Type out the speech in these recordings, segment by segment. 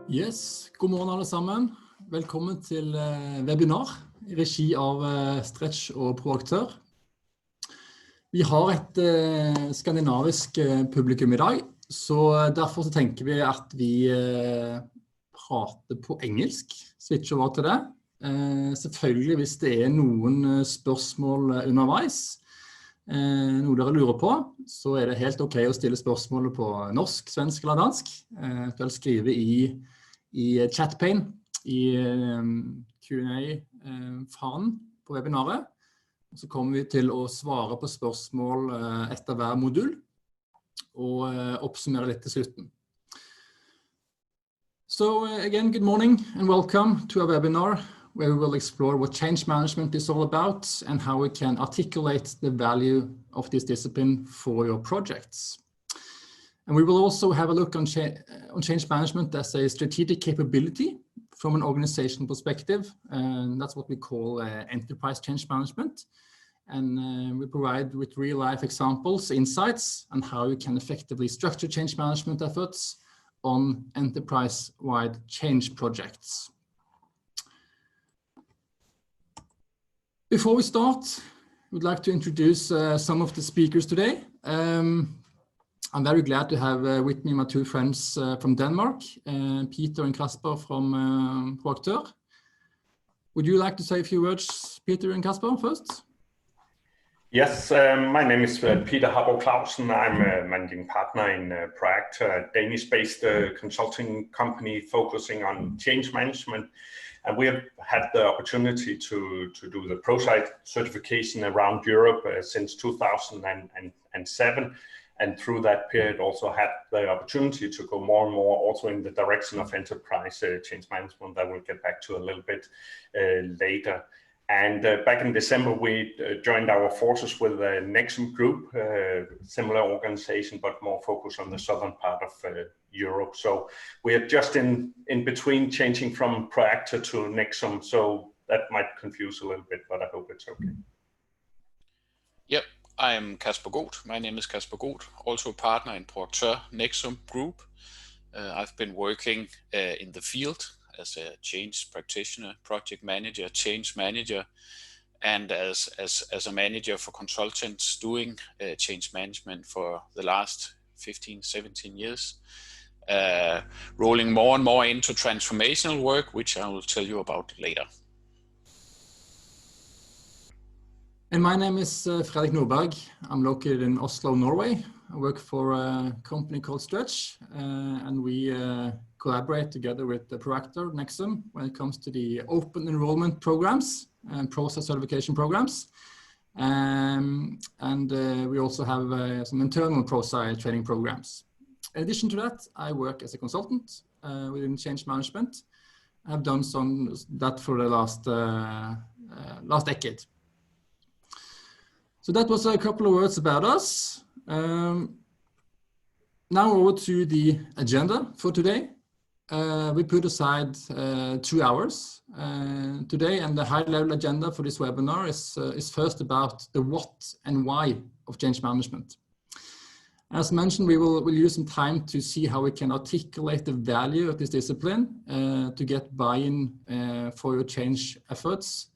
Yes, god morgen alle sammen. Velkommen til webinar i regi av Stretch og ProAktør. Vi har et skandinavisk publikum i dag, så derfor så tenker vi at vi prater på engelsk, switcher over til det. Selvfølgelig hvis det noen spørsmål underveis, noe dere lurer på, så det helt ok å stille spørsmålet på norsk, svensk eller dansk. Eventuelt skrive i chatpane, i Q&A-fanen på webinaret. Så kommer vi til å svare på spørsmål etter hver modul, og oppsummere litt til slutten. So again, good morning and welcome to our webinar, where we will explore what change management is all about and how we can articulate the value of this discipline for your projects. And we will also have a look on change management as a strategic capability from an organizational perspective, and that's what we call enterprise change management. And we provide with real-life examples, insights, on how you can effectively structure change management efforts on enterprise-wide change projects. Before we start, we'd like to introduce some of the speakers today. I'm very glad to have with me my two friends from Denmark, Peter and Kasper from ProAktør. Would you like to say a few words, Peter and Kasper, first? Yes, my name is Peter Harbo Clausen. I'm a managing partner in ProAktør, a Danish-based consulting company focusing on change management. And we have had the opportunity to do the ProSite certification around Europe since 2007. And through that period also had the opportunity to go more and more also in the direction of enterprise change management that we'll get back to a little bit later. And back in December, we joined our forces with the Nexum Group, similar organization, but more focused on the southern part of Europe. So we are just in between changing from ProAktør to Nexum. So that might confuse a little bit, but I hope it's okay. Yep, I'm Kasper Goth. My name is Kasper Goth, also a partner in ProAktør Nexum Group. I've been working in the field as a change practitioner, project manager, change manager, and as a manager for consultants doing change management for the last 15, 17 years, rolling more and more into transformational work, which I will tell you about later. And my name is Fredrik Nordberg. I'm located in Oslo, Norway. I work for a company called Stretch, and we collaborate together with the ProAktør Nexum when it comes to the open enrollment programs and process certification programs. And we also have some internal ProSite training programs. In addition to that, I work as a consultant within change management. I've done that for the last decade. So that was a couple of words about us. Now over to the agenda for today. We put aside 2 hours today, and the high-level agenda for this webinar is first about the what and why of change management. As mentioned, we'll use some time to see how we can articulate the value of this discipline to get buy-in for your change efforts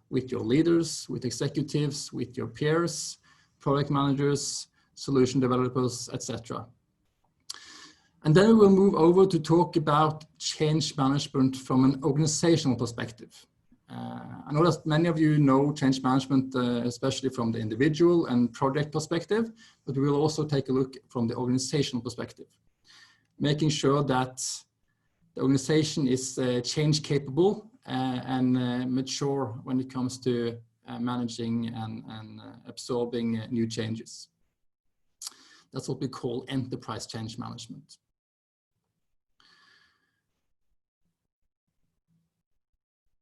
with your leaders, with executives, with your peers, product managers, solution developers, etc. And then we will move over to talk about change management from an organizational perspective. I know that many of you know change management, especially from the individual and project perspective, but we will also take a look from the organizational perspective, making sure that the organization is change capable and mature when it comes to managing and absorbing new changes. That's what we call enterprise change management.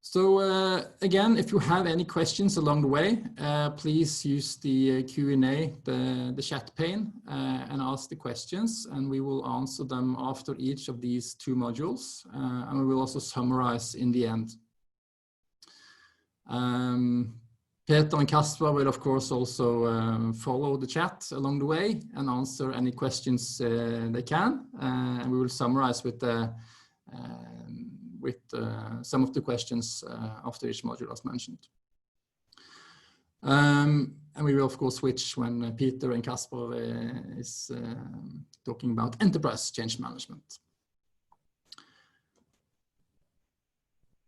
So again, if you have any questions along the way, please use the Q&A, the chat pane, and ask the questions, and we will answer them after each of these 2 modules, and we will also summarize in the end. Peter and Kasper will of course also follow the chat along the way and answer any questions they can, and we will summarize with the with some of the questions after each module as mentioned. And we will of course switch when Peter and Casper is talking about enterprise change management.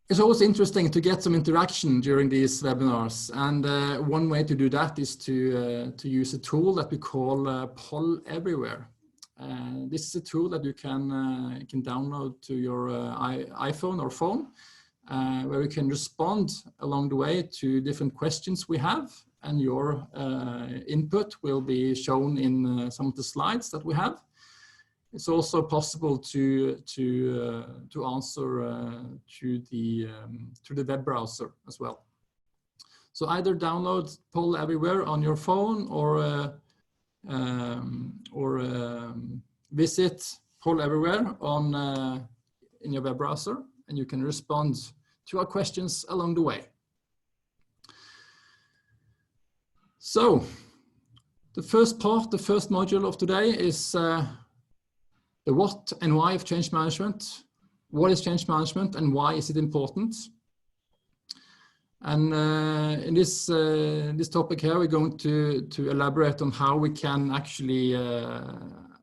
It's always interesting to get some interaction during these webinars, and one way to do that is to use a tool that we call Poll Everywhere. This is a tool that you can download to your iPhone or phone, where you can respond along the way to different questions we have, and your input will be shown in some of the slides that we have. It's also possible to answer through the web browser as well. So either download Poll Everywhere on your phone or visit Poll Everywhere on in your web browser, and you can respond to our questions along the way. So the first module of today is the what and why of change management. What is change management and why is it important? And in this topic here, we're going to elaborate on how we can actually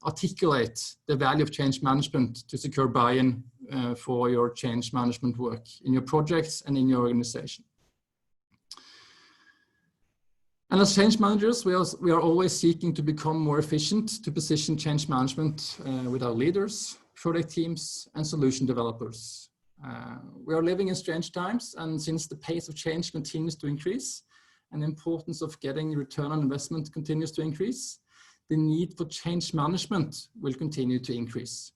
articulate the value of change management to secure buy-in for your change management work in your projects and in your organization. And as change managers, we are always seeking to become more efficient to position change management with our leaders, product teams, and solution developers. We are living in strange times, and since the pace of change continues to increase and the importance of getting return on investment continues to increase, the need for change management will continue to increase.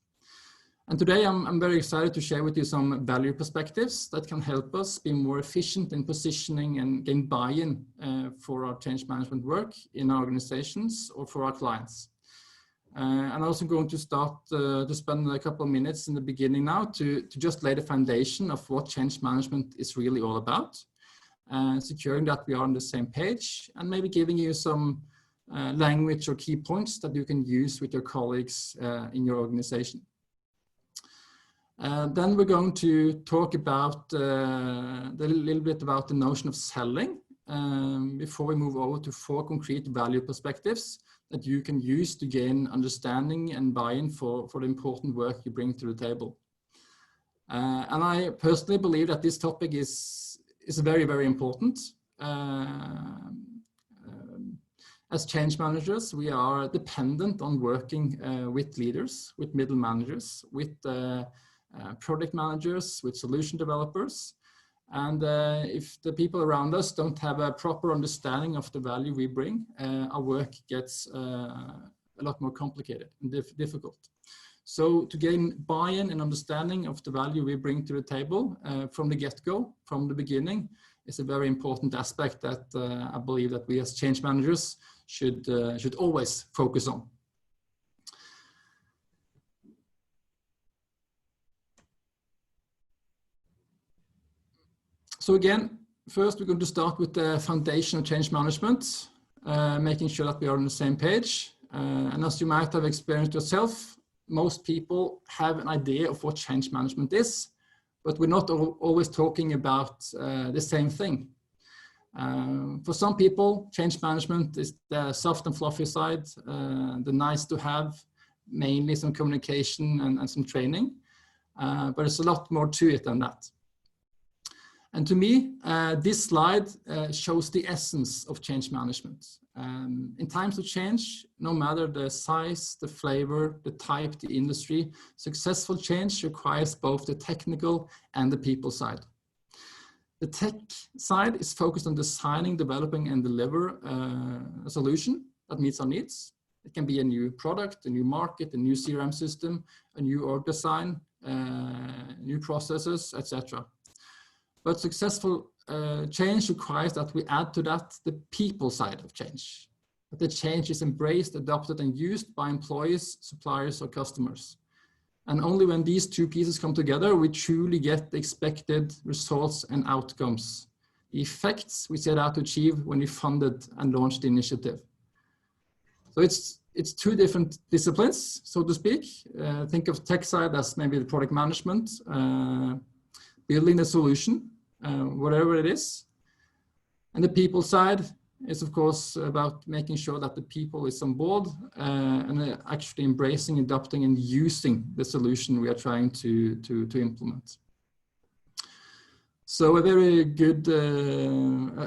And today I'm very excited to share with you some value perspectives that can help us be more efficient in positioning and gain buy-in for our change management work in our organizations or for our clients. And I'm also going to start to spend a couple of minutes in the beginning now to just lay the foundation of what change management is really all about, securing that we are on the same page, and maybe giving you some language or key points that you can use with your colleagues in your organization. Then we're going to talk about a little bit about the notion of selling before we move over to 4 concrete value perspectives that you can use to gain understanding and buy-in for the important work you bring to the table. And I personally believe that this topic is very, very important. As change managers, we are dependent on working with leaders, with middle managers, with product managers, with solution developers. And if the people around us don't have a proper understanding of the value we bring, our work gets a lot more complicated and difficult. So to gain buy-in and understanding of the value we bring to the table from the get-go, from the beginning, is a very important aspect that I believe that we as change managers should always focus on. So again, first we're going to start with the foundation of change management, making sure that we are on the same page. And as you might have experienced yourself, most people have an idea of what change management is, but we're not always talking about the same thing. For some people, change management is the soft and fluffy side, the nice to have, mainly some communication and some training, but there's a lot more to it than that. And to me, this slide shows the essence of change management. In times of change, no matter the size, the flavor, the type, the industry, successful change requires both the technical and the people side. The tech side is focused on designing, developing, and deliver a solution that meets our needs. It can be a new product, a new market, a new CRM system, a new org design, new processes, etc. But successful change requires that we add to that the people side of change. That the change is embraced, adopted, and used by employees, suppliers, or customers. And only when these two pieces come together, we truly get the expected results and outcomes, the effects we set out to achieve when we funded and launched the initiative. So it's it's two different disciplines, so to speak. Think of tech side as maybe the product management, building the solution, whatever it is. And the people side is of course about making sure that the people is on board and actually embracing, adopting and using the solution we are trying to implement. So a very good,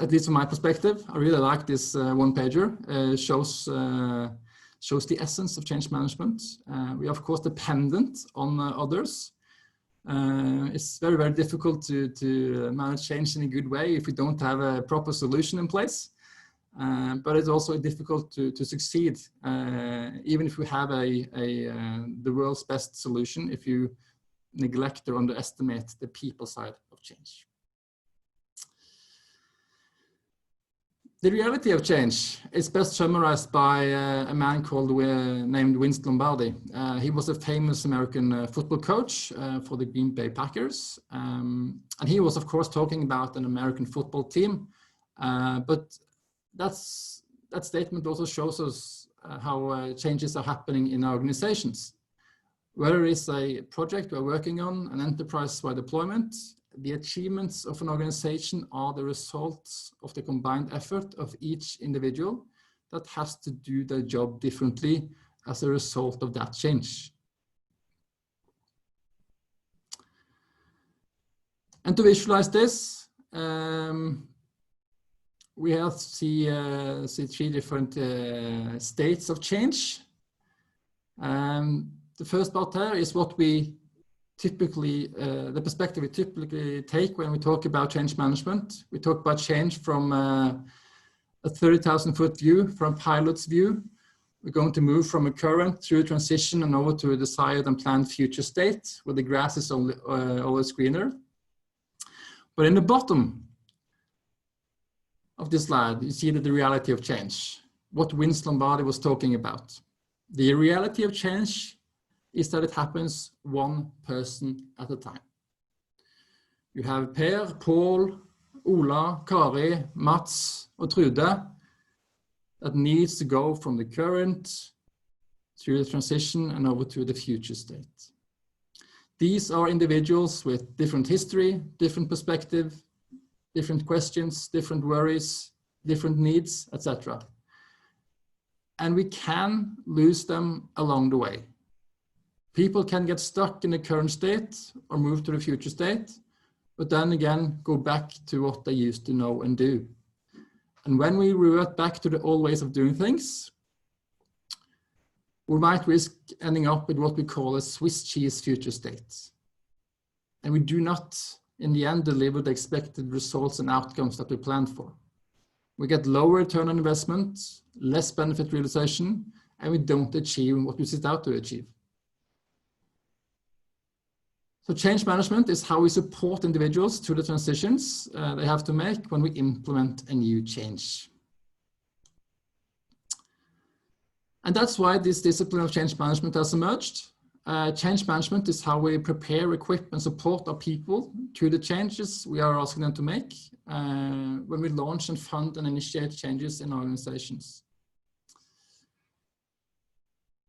at least from my perspective, I really like this one pager. Shows the essence of change management. We are of course dependent on others. It's very, very difficult to manage change in a good way if we don't have a proper solution in place. But it's also difficult to succeed, even if we have the world's best solution, if you neglect or underestimate the people side of change. The reality of change is best summarized by a man named Vince Lombardi. He was a famous American football coach for the Green Bay Packers. And he was, of course, talking about an American football team. But that statement also shows us how changes are happening in our organizations. Whether it's a project we're working on, an enterprise-wide deployment, the achievements of an organization are the results of the combined effort of each individual that has to do their job differently as a result of that change. And to visualize this, we have to see three different states of change. The first part here is what we typically, the perspective we typically take when we talk about change management. We talk about change from a 30,000-foot view, from a pilot's view. We're going to move from a current through a transition and over to a desired and planned future state where the grass is always greener. But in the bottom of this slide, you see that the reality of change, what Vince Lombardi was talking about. The reality of change is that it happens one person at a time. You have Per, Paul, Ola, Kari, Mats, and Trude that needs to go from the current through the transition and over to the future state. These are individuals with different history, different perspective, different questions, different worries, different needs, etc. And we can lose them along the way. People can get stuck in the current state or move to the future state, but then again, go back to what they used to know and do. And when we revert back to the old ways of doing things, we might risk ending up with what we call a Swiss cheese future state. And we do not, in the end, deliver the expected results and outcomes that we planned for. We get lower return on investment, less benefit realization, and we don't achieve what we set out to achieve. So change management is how we support individuals through the transitions they have to make when we implement a new change. And that's why this discipline of change management has emerged. Change management is how we prepare, equip, and support our people through the changes we are asking them to make when we launch and fund and initiate changes in organizations.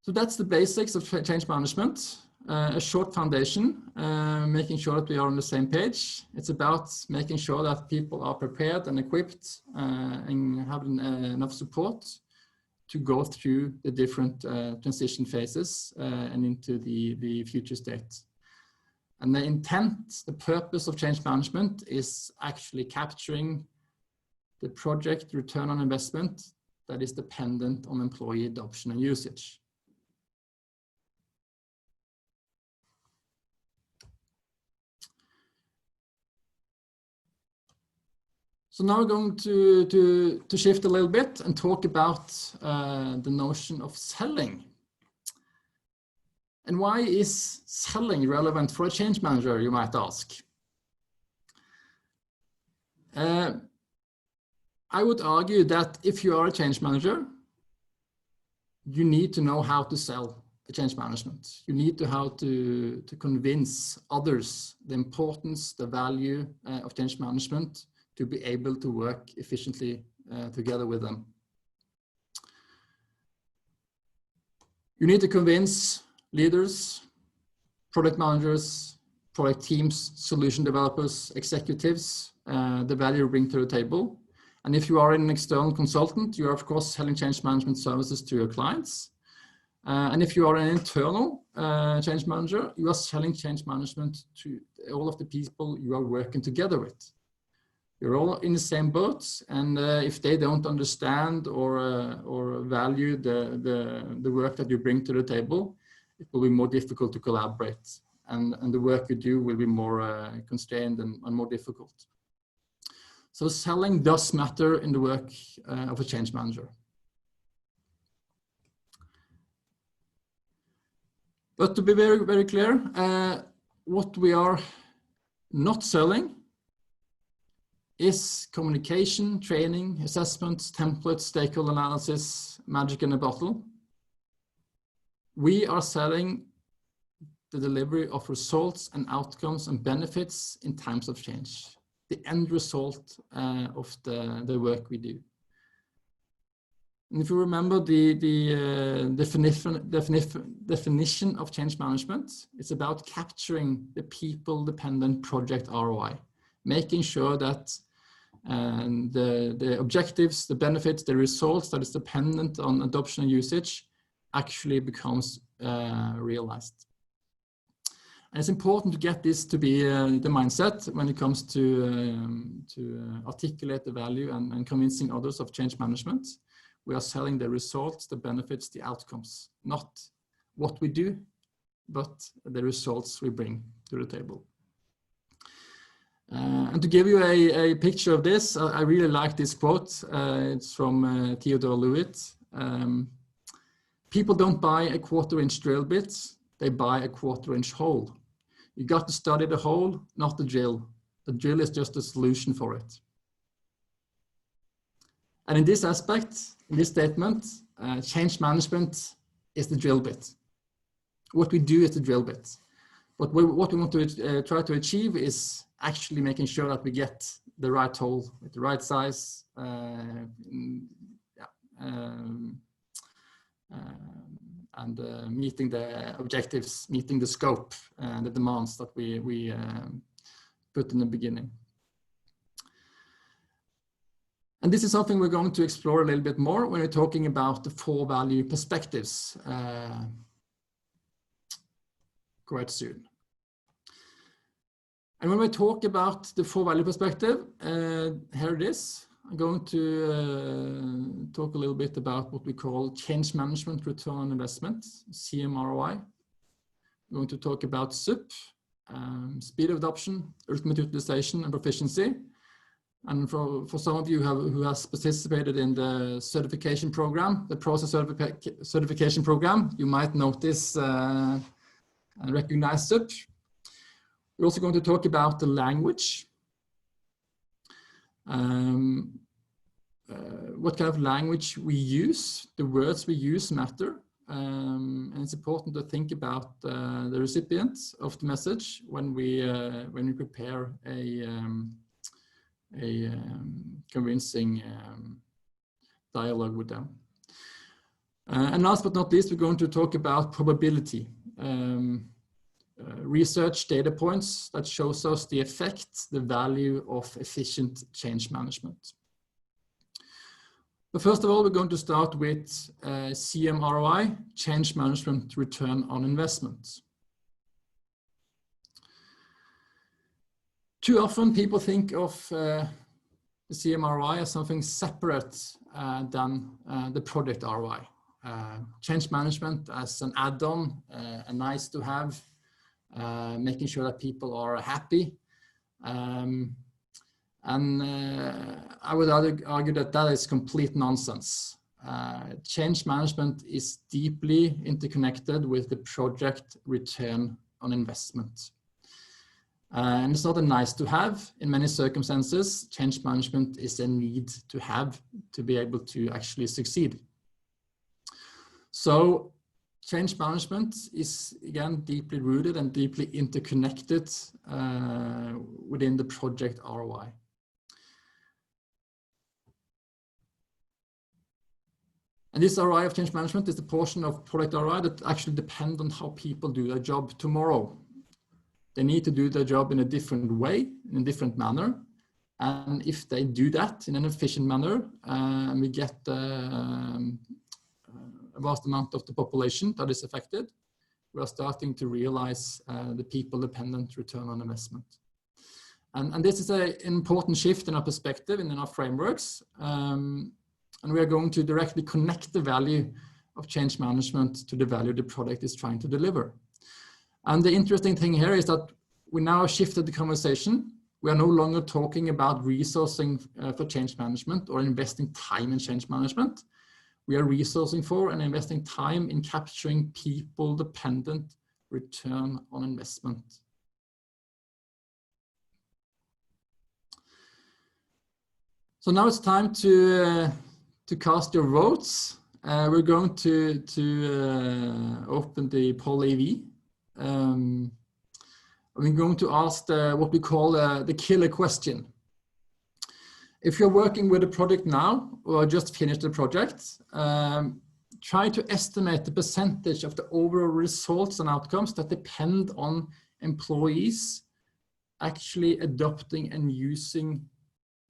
So that's the basics of change management. A short foundation, making sure that we are on the same page. It's about making sure that people are prepared and equipped and have enough support to go through the different transition phases and into the future state. And the intent, the purpose of change management is actually capturing the project return on investment that is dependent on employee adoption and usage. So now we're going to shift a little bit and talk about the notion of selling. And why is selling relevant for a change manager, you might ask? I would argue that if you are a change manager, you need to know how to sell the change management. You need to how to convince others the importance, the value of change management, to be able to work efficiently together with them. You need to convince leaders, product managers, product teams, solution developers, executives, the value you bring to the table. And if you are an external consultant, you are of course selling change management services to your clients. And if you are an internal change manager, you are selling change management to all of the people you are working together with. You're all in the same boat, and if they don't understand or value the work that you bring to the table, it will be more difficult to collaborate, and the work you do will be more constrained and more difficult. So selling does matter in the work of a change manager. But to be very, very clear, what we are not selling is communication, training, assessments, templates, stakeholder analysis, magic in a bottle. We are selling the delivery of results and outcomes and benefits in times of change, the end result of the work we do. And if you remember the definition of change management, it's about capturing the people-dependent project ROI, making sure that the objectives, the benefits, the results that is dependent on adoption and usage actually becomes realized. And it's important to get this to be the mindset when it comes to articulate the value and convincing others of change management. We are selling the results, the benefits, the outcomes, not what we do, but the results we bring to the table. And to give you a picture of this, I really like this quote. It's from Theodore Levitt. People don't buy a 1/4-inch drill bit, they buy a 1/4-inch hole. You got to study the hole, not the drill. The drill is just a solution for it. And in this aspect, in this statement, change management is the drill bit. What we do is the drill bit. But what we want to try to achieve is actually making sure that we get the right hole with the right size, and meeting the objectives, meeting the scope and the demands that we put in the beginning. And this is something we're going to explore a little bit more when we're talking about the 4 value perspectives quite soon. And when we talk about the 4 value perspective, here it is. I'm going to talk a little bit about what we call change management return on investment, CMROI. We're going to talk about SUP, speed of adoption, ultimate utilization, and proficiency. And for some of you who has participated in the certification program, the process certification program, you might notice and recognize SUP. We're also going to talk about the language. What kind of language we use, the words we use matter. And it's important to think about the recipient of the message when we prepare a convincing dialogue with them. And last but not least, we're going to talk about probability. Research data points that shows us the effect, the value of efficient change management. But first of all, we're going to start with CMROI, change management return on investment. Too often people think of the CMROI as something separate than the product ROI. Change management as an add-on, a nice to have, making sure that people are happy. And I would argue that that is complete nonsense. Change management is deeply interconnected with the project return on investment. And it's not a nice to have. In many circumstances, change management is a need to have to be able to actually succeed. So change management is, again, deeply rooted and deeply interconnected within the project ROI. And this ROI of change management is the portion of product ROI that actually depend on how people do their job tomorrow. They need to do their job in a different way, in a different manner. And if they do that in an efficient manner, we get a vast amount of the population that is affected, we are starting to realize the people-dependent return on investment. And this is an important shift in our perspective and in our frameworks. And we are going to directly connect the value of change management to the value the product is trying to deliver. And the interesting thing here is that we now shifted the conversation. We are no longer talking about resourcing for change management or investing time in change management. We are resourcing for and investing time in capturing people-dependent return on investment. So now it's time to cast your votes. We're going to open the poll AV. We're going to ask what we call the killer question. If you're working with a project now or just finished the project, try to estimate the percentage of the overall results and outcomes that depend on employees actually adopting and using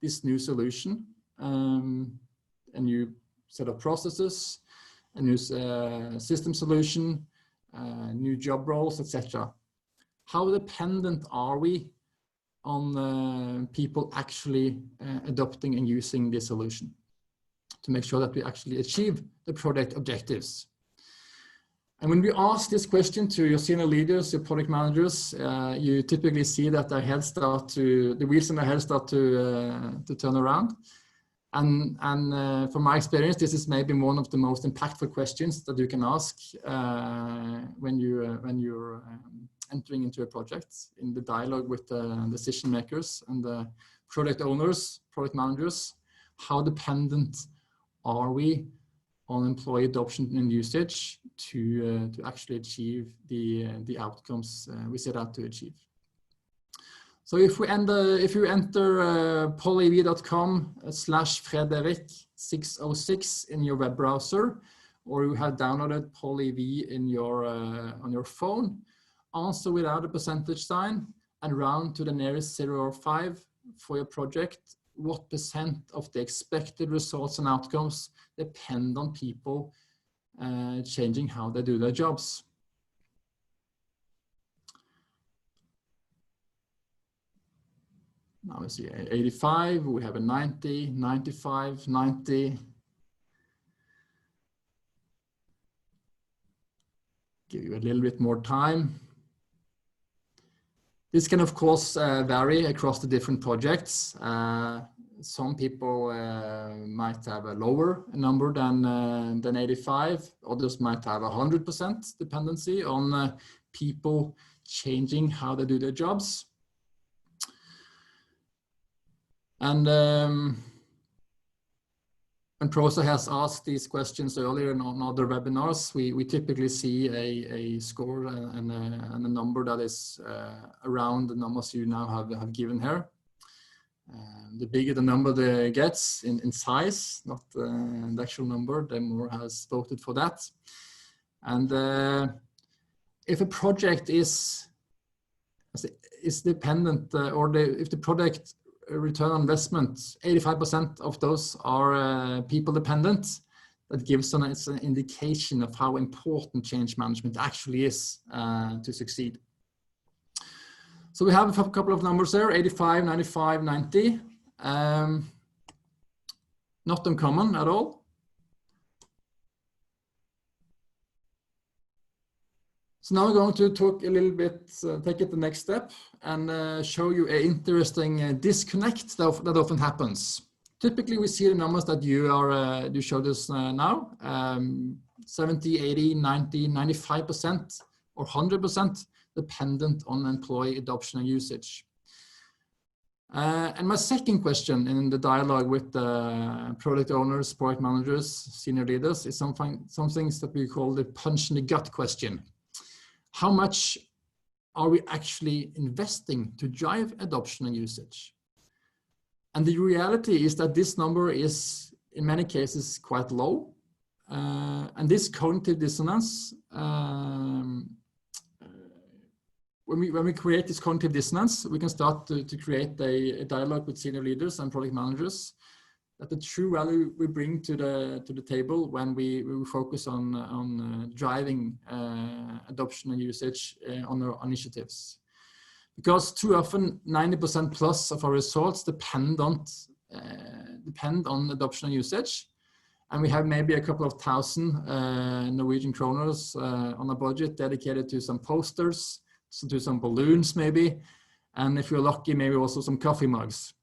this new solution, a new set of processes, a new system solution, new job roles, etc. How dependent are we on people actually adopting and using this solution to make sure that we actually achieve the product objectives? And when we ask this question to your senior leaders, your product managers, you typically see that their heads the wheels in their head start to turn around. And from my experience, this is maybe one of the most impactful questions that you can ask when you're entering into a project, in the dialogue with the decision makers and the product owners, product managers. How dependent are we on employee adoption and usage to actually achieve the outcomes we set out to achieve? So if you enter polev.com/Fredrik606 in your web browser, or you have downloaded PoleV in on your phone, answer without a percentage sign and round to the nearest 0 or 5 for your project. What percent of the expected results and outcomes depend on people changing how they do their jobs? Now we see 85, we have a 90, 95, 90. Give you a little bit more time. This can, of course, vary across the different projects. Some people might have a lower number than 85. Others might have 100% dependency on people changing how they do their jobs. And when Prosa has asked these questions earlier on other webinars, we typically see a score and a number that is around the numbers you now have given here. The bigger the number gets in size, not the actual number, the more has voted for that. And if a project is dependent, if the project return on investment, 85% of those are people dependent, that gives us an indication of how important change management actually is to succeed. So we have a couple of numbers there, 85, 95, 90. Not uncommon at all. So now we're going to talk a little bit, take it the next step and show you an interesting disconnect that often happens. Typically, we see the numbers that you showed us now, 70, 80, 90, 95% or 100% dependent on employee adoption and usage. And my second question in the dialogue with the product owners, product managers, senior leaders is some things that we call the punch in the gut question. How much are we actually investing to drive adoption and usage? And the reality is that this number is in many cases quite low. And this cognitive dissonance, when we create this cognitive dissonance, we can start to create a dialogue with senior leaders and project managers that the true value we bring to the table when we focus on driving adoption and usage on our initiatives. Because too often 90% plus of our results depend on adoption and usage. And we have maybe a couple of thousand Norwegian kroners on a budget dedicated to some posters, to some balloons maybe, and if you're lucky, maybe also some coffee mugs.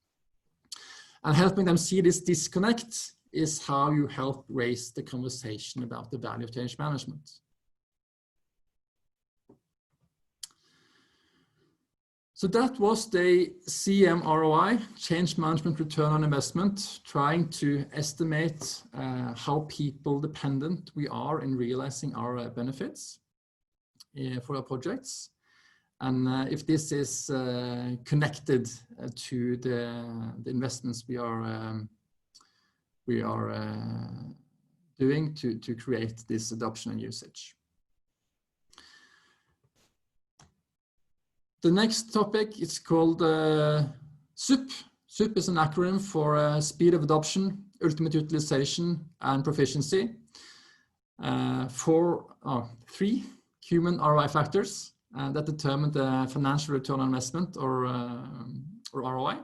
And helping them see this disconnect is how you help raise the conversation about the value of change management. So that was the CMROI, Change Management Return on Investment, trying to estimate how people dependent we are in realizing our benefits for our projects. And if this is connected to the investments we are doing to create this adoption and usage. The next topic is called SUP. SUP is an acronym for speed of adoption, ultimate utilization, and proficiency. Three human ROI factors that determine the financial return on investment or ROI.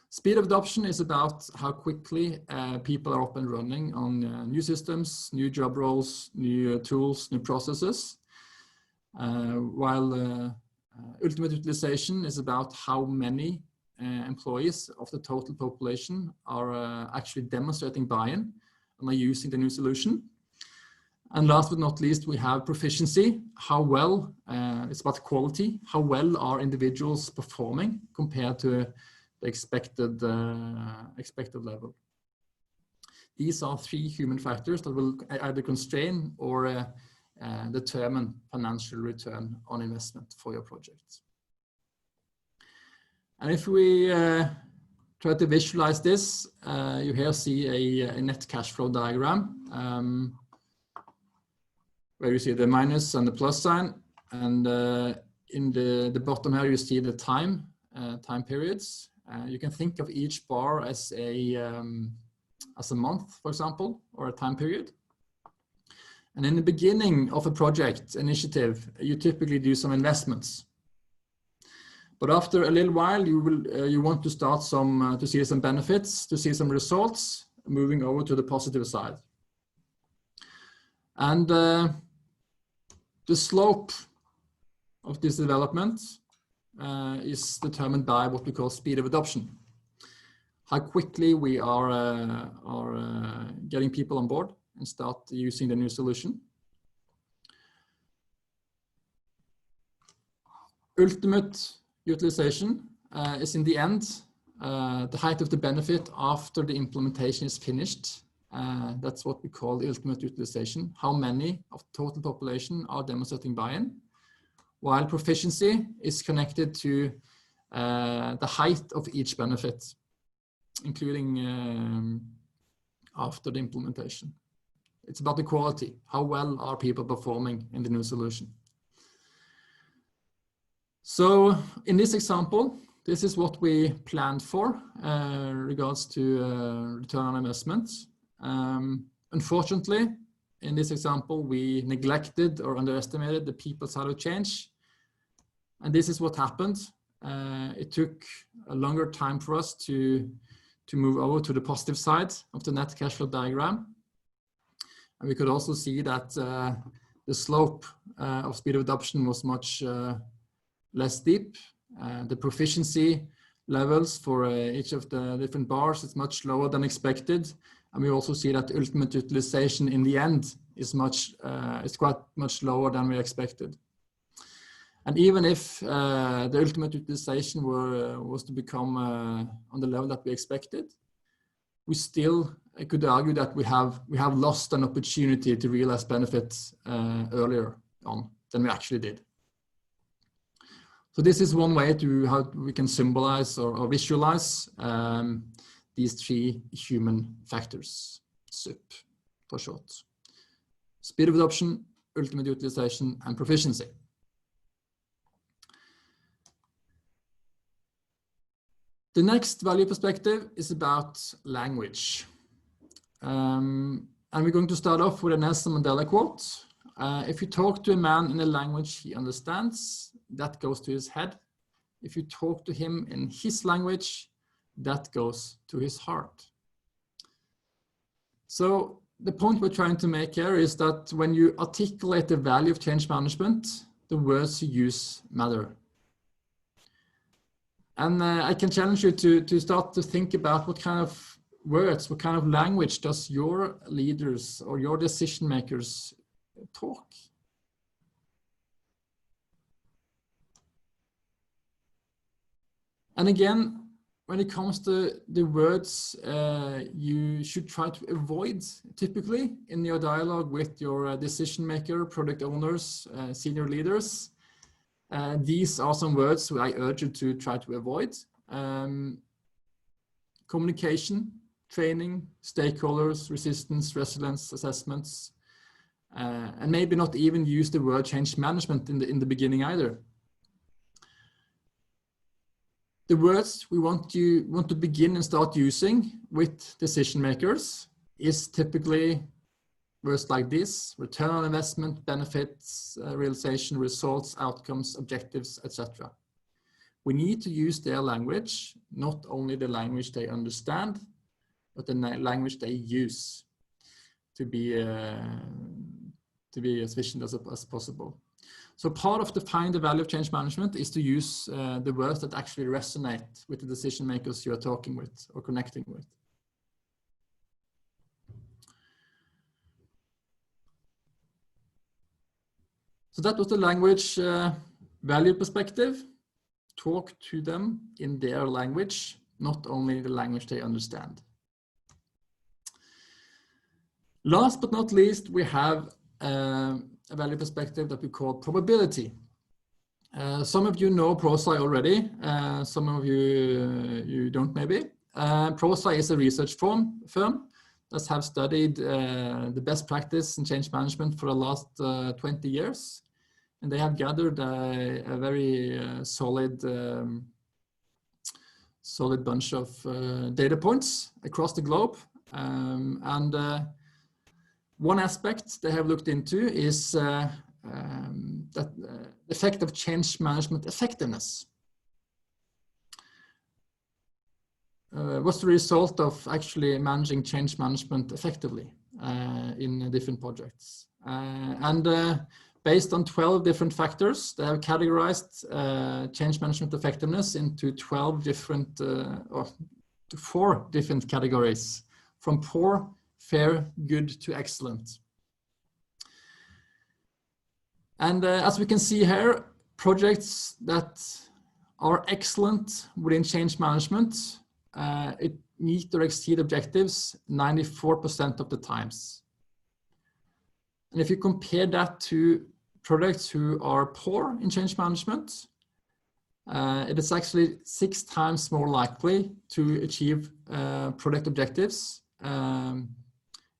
Speed of adoption is about how quickly people are up and running on new systems, new job roles, new tools, new processes. While ultimate utilization is about how many employees of the total population are actually demonstrating buy-in and are using the new solution. And last but not least, we have proficiency, how well, it's about quality, how well are individuals performing compared to the expected level. These are three human factors that will either constrain or determine financial return on investment for your project. And if we try to visualize this, you here see a net cash flow diagram where you see the minus and the plus sign, and in the bottom here you see the time periods. You can think of each bar as a month, for example, or a time period. And in the beginning of a project initiative, you typically do some investments. But after a little while, you want to start to see some benefits, to see some results, moving over to the positive side. And the slope of this development is determined by what we call speed of adoption. How quickly we are getting people on board and start using the new solution. Ultimate utilization is in the end the height of the benefit after the implementation is finished. That's what we call the ultimate utilization. How many of the total population are demonstrating buy-in? While proficiency is connected to the height of each benefit, including after the implementation. It's about the quality. How well are people performing in the new solution? So in this example, this is what we planned for regards to return on investment. Unfortunately, in this example, we neglected or underestimated the people side of change. And this is what happened. It took a longer time for us to move over to the positive side of the net cash flow diagram. And we could also see that the slope of speed of adoption was much less steep. The proficiency levels for each of the different bars is much lower than expected. And we also see that the ultimate utilization in the end is quite much lower than we expected. And even if the ultimate utilization was to become on the level that we expected, we still could argue that we have lost an opportunity to realize benefits earlier on than we actually did. So this is one way to how we can symbolize or visualize these three human factors, SUP. for short. Speed of adoption, ultimate utilization, and proficiency. The next value perspective is about language. And we're going to start off with a Nelson Mandela quote. If you talk to a man in a language he understands, that goes to his head. If you talk to him in his language, that goes to his heart. So the point we're trying to make here is that when you articulate the value of change management, the words you use matter. And I can challenge you to start to think about what kind of words, what kind of language does your leaders or your decision makers talk? And again, when it comes to the words you should try to avoid typically in your dialogue with your decision maker, product owners, senior leaders, these are some words I urge you to try to avoid. Communication, training, stakeholders, resistance, resilience assessments, and maybe not even use the word change management in the beginning either. The words we want to begin and start using with decision makers is typically words like this: return on investment, benefits, realization, results, outcomes, objectives, etc. We need to use their language, not only the language they understand, but the language they use to be as efficient as possible. So part of defining the value of change management is to use the words that actually resonate with the decision makers you are talking with or connecting with. So that was the language value perspective. Talk to them in their language, not only the language they understand. Last but not least, we have a value perspective that we call probability. Some of you know ProSci already, some of you don't maybe. ProSci is a research firm that have studied the best practice in change management for the last 20 years. And they have gathered a very solid bunch of data points across the globe. One aspect they have looked into is that effect of change management effectiveness. What's the result of actually managing change management effectively in different projects? Based on 12 different factors, they have categorized change management effectiveness into 12 different, or 4 different categories, from poor, fair, good to excellent. And as we can see here, projects that are excellent within change management, it meet or exceed objectives 94% of the times. And if you compare that to projects who are poor in change management, it is actually 6 times more likely to achieve product objectives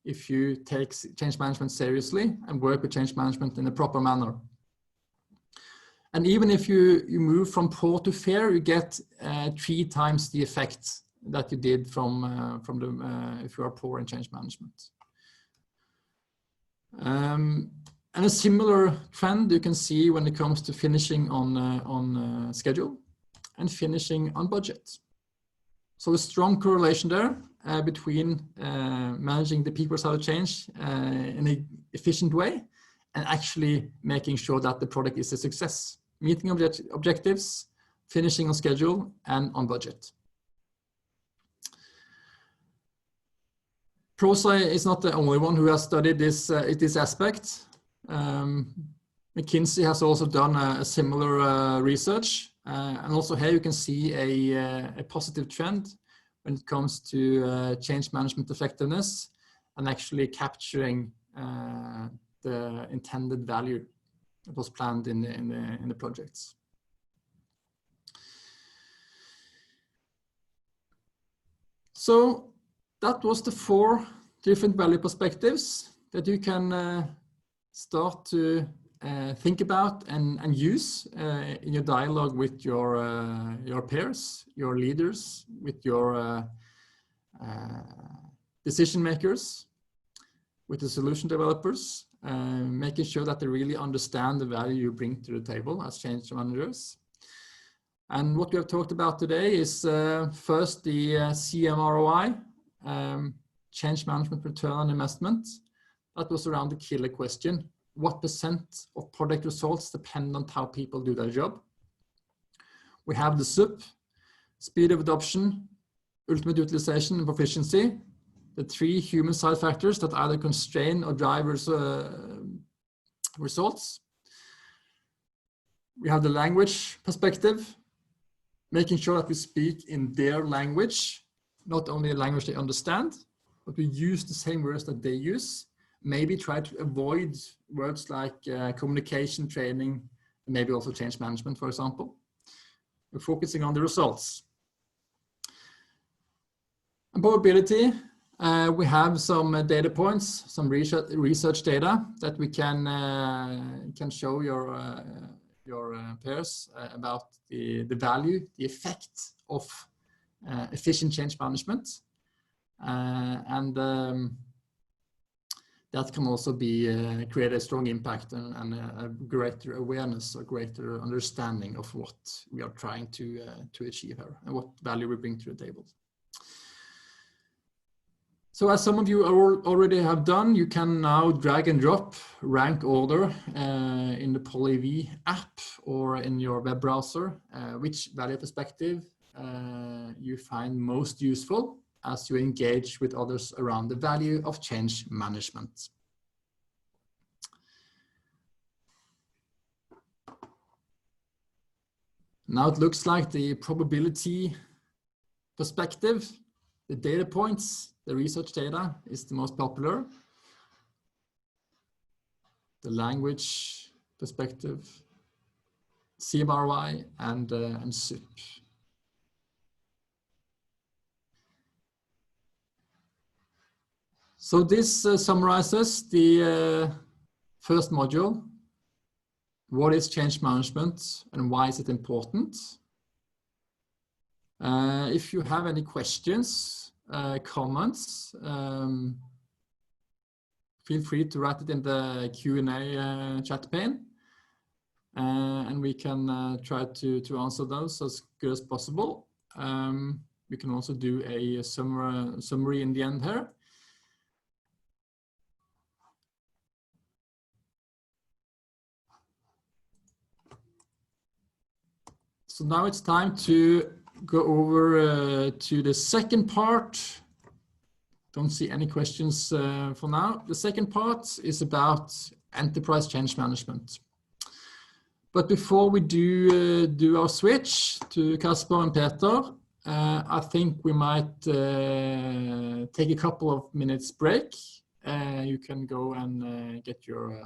if you take change management seriously and work with change management in a proper manner. And even if you move from poor to fair, you get 3 times the effect that you did from if you are poor in change management. And a similar trend you can see when it comes to finishing on schedule and finishing on budget. So a strong correlation there between managing the people side of change in an efficient way and actually making sure that the product is a success, meeting objectives, finishing on schedule and on budget. ProSci is not the only one who has studied this aspect. McKinsey has also done a similar research. And also here you can see a positive trend when it comes to change management effectiveness and actually capturing the intended value that was planned in the projects. So that was the 4 different value perspectives that you can start to think about and use in your dialogue with your peers, your leaders, with your decision makers, with the solution developers, making sure that they really understand the value you bring to the table as change managers. And what we have talked about today is first the CMROI, change management return on investment. That was around the killer question. What % of product results depend on how people do their job? We have the SUP, speed of adoption, ultimate utilization, and proficiency, the 3 human side factors that either constrain or drive results. We have the language perspective, making sure that we speak in their language, not only a language they understand, but we use the same words that they use. Maybe try to avoid words like communication, training, and maybe also change management, for example. We're focusing on the results. And probability, we have some data points, some research data that we can show your peers about the value, the effect of efficient change management. That can also be create a strong impact and a greater awareness or greater understanding of what we are trying to achieve here and what value we bring to the table. So as some of you already have done, you can now drag and drop rank order in the PolyV app or in your web browser, which value perspective you find most useful as you engage with others around the value of change management. Now it looks like the probability perspective, the data points, the research data is the most popular. The language perspective, CMROI, and SUP. So this summarizes the first module. What is change management and why is it important? If you have any questions, comments, feel free to write it in the Q&A chat pane. And we can try to answer those as good as possible. We can also do a summary in the end here. So now it's time to go over to the second part. Don't see any questions for now. The second part is about enterprise change management. But before we do our switch to Kasper and Peter, I think we might take a couple of minutes break. You can go and get your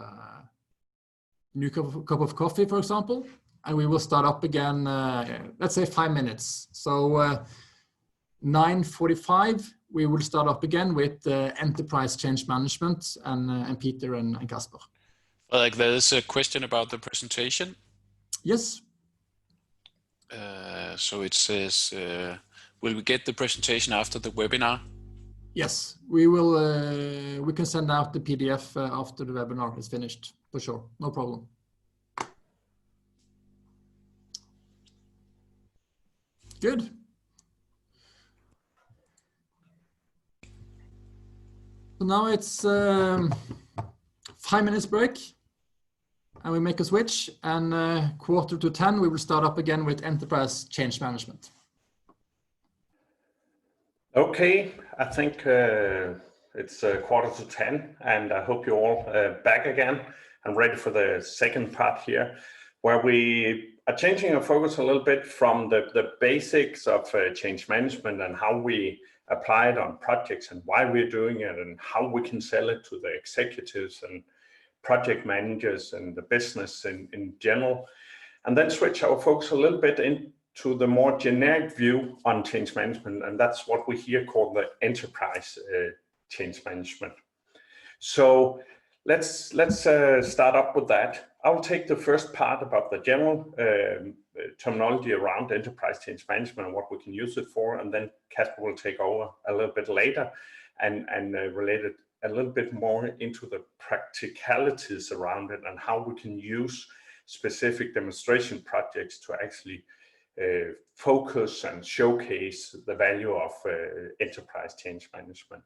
new cup of coffee, for example. And we will start up again, let's say 5 minutes. So 9:45, we will start up again with enterprise change management and Peter and Kasper. Like there's a question about the presentation. Yes. So it says, will we get the presentation after the webinar? Yes, we will. We can send out the PDF after the webinar is finished, for sure. No problem. Good. So now it's 5 minutes break and we make a switch, and 9:45 we will start up again with enterprise change management. Okay, I think it's 9:45 and I hope you're all back again and ready for the second part here, where we are changing our focus a little bit from the basics of change management and how we apply it on projects and why we're doing it and how we can sell it to the executives and project managers and the business in general, and then switch our focus a little bit into the more generic view on change management, and that's what we here call the enterprise change management. So let's start up with that. I'll take the first part about the general terminology around enterprise change management and what we can use it for, and then Kasper will take over a little bit later and relate it a little bit more into the practicalities around it and how we can use specific demonstration projects to actually focus and showcase the value of enterprise change management.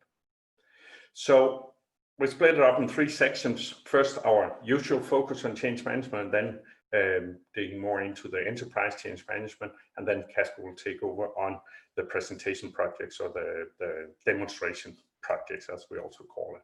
So we split it up in 3 sections. First, our usual focus on change management, and then digging more into the enterprise change management, and then Kasper will take over on the presentation projects, or the demonstration projects, as we also call it.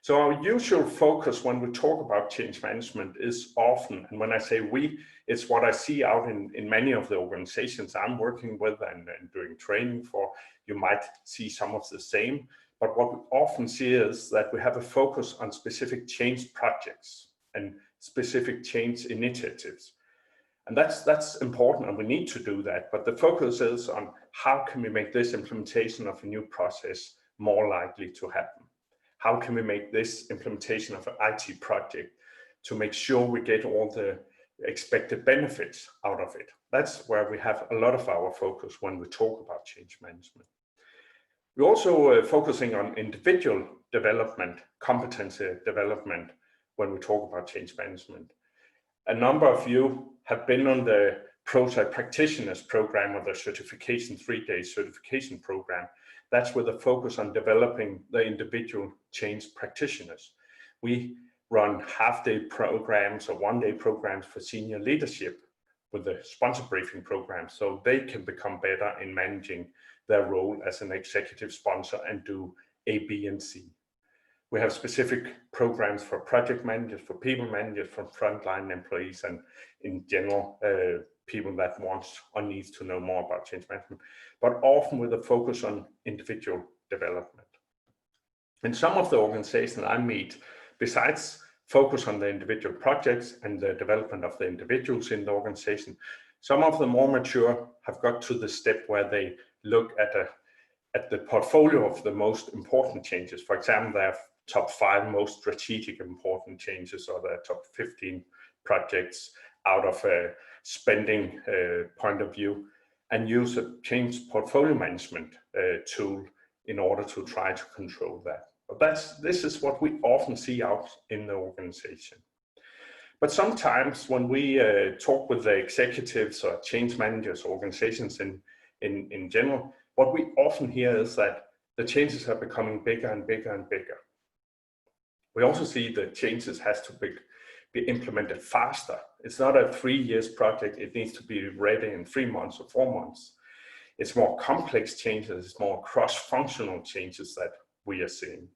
So our usual focus when we talk about change management is often, and when I say we, it's what I see out in many of the organizations I'm working with and doing training for. You might see some of the same, but what we often see is that we have a focus on specific change projects and specific change initiatives. And that's important, and we need to do that, but the focus is on how can we make this implementation of a new process more likely to happen? How can we make this implementation of an IT project to make sure we get all the expected benefits out of it? That's where we have a lot of our focus when we talk about change management. We're also focusing on individual development, competency development when we talk about change management. A number of you have been on the ProSci Practitioners program, or the certification 3-day certification program. That's with a focus on developing the individual change practitioners. We run half-day programs or 1-day programs for senior leadership with the sponsor briefing program, so they can become better in managing their role as an executive sponsor and do A, B, and C. We have specific programs for project managers, for people managers, for frontline employees, and in general, people that want or needs to know more about change management, but often with a focus on individual development. In some of the organizations I meet, besides focus on the individual projects and the development of the individuals in the organization, some of the more mature have got to the step where they look at the portfolio of the most important changes. For example, they have top 5 most strategic important changes, or the top 15 projects out of a spending point of view, and use a change portfolio management tool in order to try to control that. But this is what we often see out in the organization. But sometimes when we talk with the executives or change managers, organizations in general, what we often hear is that the changes are becoming bigger and bigger and bigger. We also see the changes has to be implemented faster. It's not a 3 years project. It needs to be ready in 3 months or 4 months. It's more complex changes. It's more cross-functional changes that we are seeing.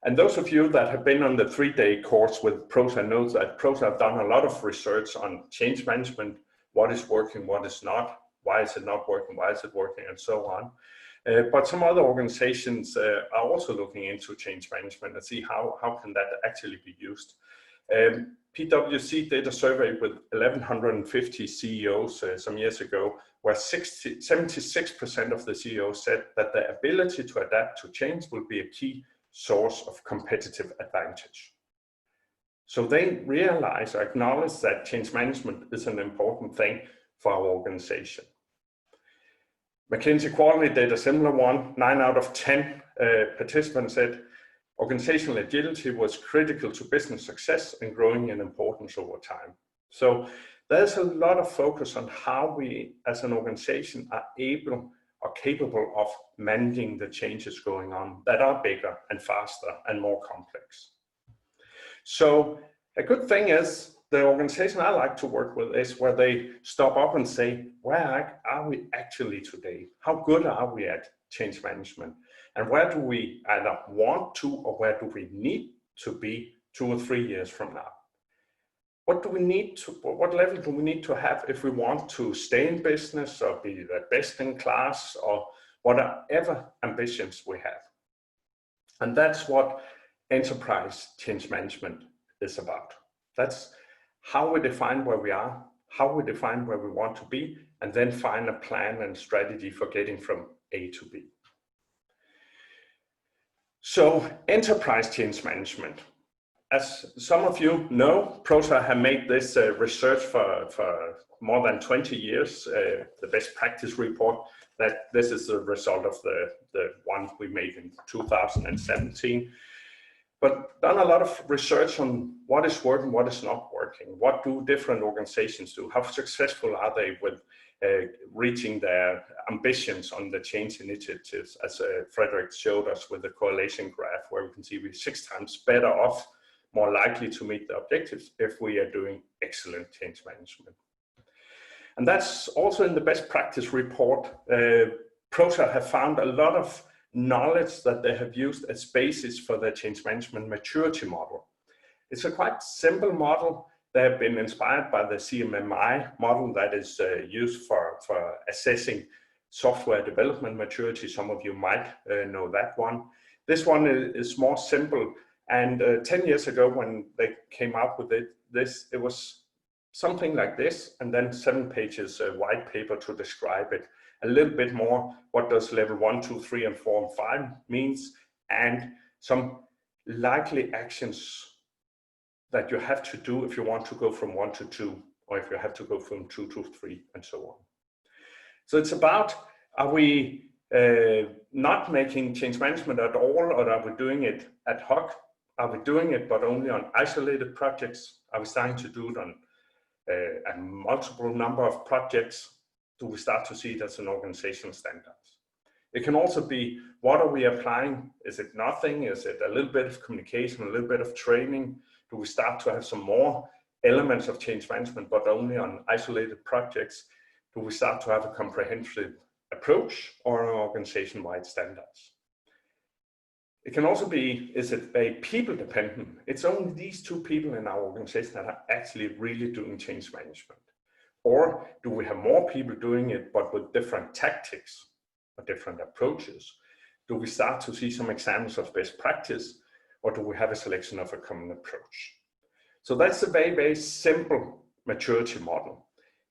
And those of you that have been on the 3-day course with ProSci know that ProSci have done a lot of research on change management, what is working, what is not, why is it not working, why is it working, and so on. But some other organizations are also looking into change management and see how can that actually be used. PwC did a survey with 1,150 CEOs some years ago, where 76% of the CEOs said that the ability to adapt to change will be a key source of competitive advantage. So they realize or acknowledge that change management is an important thing for our organization. McKinsey Quality did a similar one. 9 out of 10 participants said organizational agility was critical to business success and growing in importance over time. So there's a lot of focus on how we as an organization are able or capable of managing the changes going on that are bigger and faster and more complex. So a good thing is the organization I like to work with is where they stop up and say, where are we actually today? How good are we at change management? And where do we either want to or where do we need to be 2 or 3 years from now? What do we need to, what level do we need to have if we want to stay in business or be the best in class or whatever ambitions we have? And that's what enterprise change management is about. That's how we define where we are, how we define where we want to be, and then find a plan and strategy for getting from A to B. So enterprise change management. As some of you know, ProSAR have made this research for more than 20 years, the best practice report, that this is the result of the one we made in 2017. But done a lot of research on what is working, what is not working, what do different organizations do, how successful are they with reaching their ambitions on the change initiatives, as Frederick showed us with the correlation graph, where we can see we're 6 times better off, more likely to meet the objectives if we are doing excellent change management. And that's also in the best practice report. ProSAR have found a lot of knowledge that they have used as basis for their change management maturity model. It's a quite simple model. They have been inspired by the CMMI model that is used for assessing software development maturity. Some of you might know that one. This one is more simple. And 10 years ago, when they came out with it was something like this, and then 7 pages white paper to describe it. A little bit more, what does level 1, 2, 3, and 4, and 5 means, and some likely actions that you have to do if you want to go from 1 to 2, or if you have to go from 2 to 3, and so on. So it's about, are we not making change management at all, or are we doing it ad hoc? Are we doing it but only on isolated projects? Are we starting to do it on a multiple number of projects? Do we start to see it as an organizational standard? It can also be, what are we applying? Is it nothing? Is it a little bit of communication, a little bit of training? Do we start to have some more elements of change management, but only on isolated projects? Do we start to have a comprehensive approach or an organization-wide standards? It can also be, is it a people dependent? It's only these 2 people in our organization that are actually really doing change management. Or do we have more people doing it, but with different tactics or different approaches? Do we start to see some examples of best practice, or do we have a selection of a common approach? So that's a very, very simple maturity model.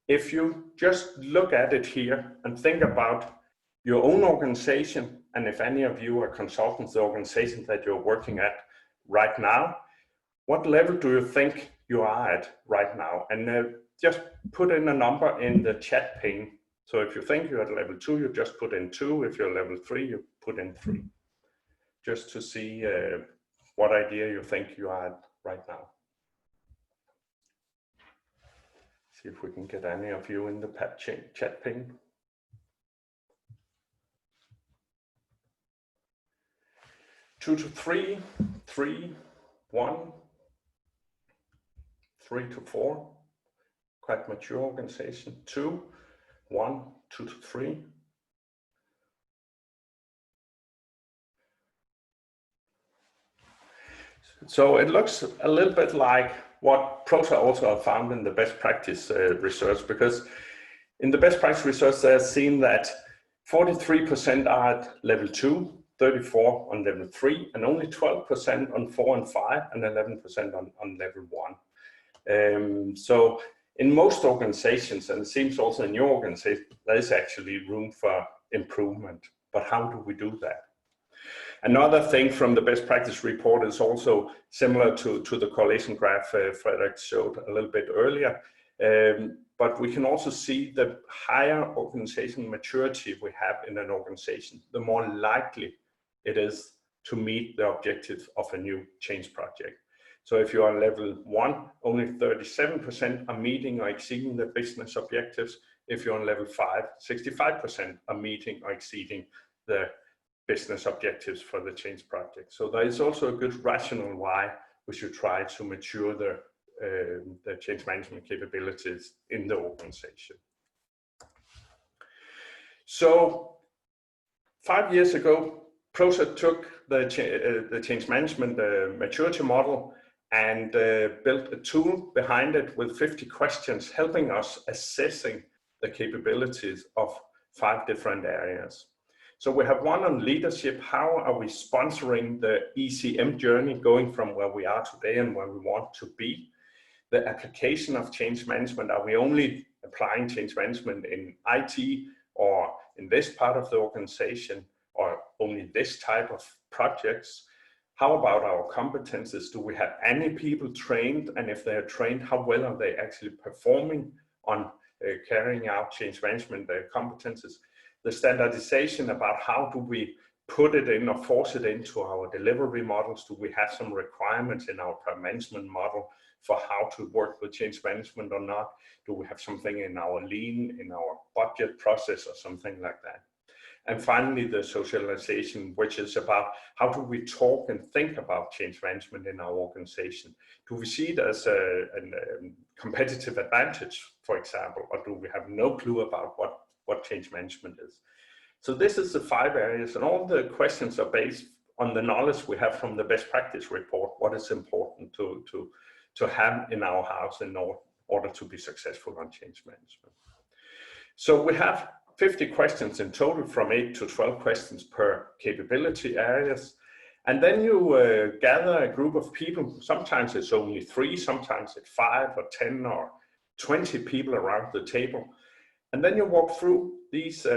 If you just look at it here and think about your own organization, and if any of you are consultants, the organization that you're working at right now, what level do you think you are at right now? And just put in a number in the chat pane. So if you think you're at level 2, you just put in 2. If you're level 3, you put in 3. Just to see what idea you think you are at right now. See if we can get any of you in the chat pane. 2 to 3, 3, 1, 3 to 4, quite mature organization, 2, 1, 2 to 3. So it looks a little bit like what ProSAR also found in the best practice research, because in the best practice research, they've seen that 43% are at level 2, 34 on level 3, and only 12% on 4 and 5, and 11% on level 1. So in most organizations, and it seems also in your organization, there is actually room for improvement. But how do we do that? Another thing from the best practice report is also similar to the correlation graph Frederick showed a little bit earlier. But we can also see the higher organizational maturity we have in an organization, the more likely it is to meet the objective of a new change project. So if you are on level 1, only 37% are meeting or exceeding the business objectives. If you're on level 5, 65% are meeting or exceeding the business objectives for the change project. So there is also a good rationale why we should try to mature the change management capabilities in the organization. So 5 years ago, ProSAR took the change management maturity model and built a tool behind it with 50 questions, helping us assessing the capabilities of 5 different areas. So we have one on leadership. How are we sponsoring the ECM journey, going from where we are today and where we want to be? The application of change management. Are we only applying change management in IT or in this part of the organization, or only this type of projects? How about our competences? Do we have any people trained? And if they are trained, how well are they actually performing on carrying out change management competences? The standardization about how do we put it in or force it into our delivery models? Do we have some requirements in our management model for how to work with change management or not? Do we have something in our lean, in our budget process or something like that? And finally, the socialization, which is about how do we talk and think about change management in our organization? Do we see it as a competitive advantage, for example, or do we have no clue about what change management is? So this is the 5 areas, and all the questions are based on the knowledge we have from the best practice report, what is important to have in our house in order to be successful on change management. So we have 50 questions in total, from 8 to 12 questions per capability areas. And then you gather a group of people. Sometimes it's only 3, sometimes it's 5 or 10 or 20 people around the table. And then you walk through these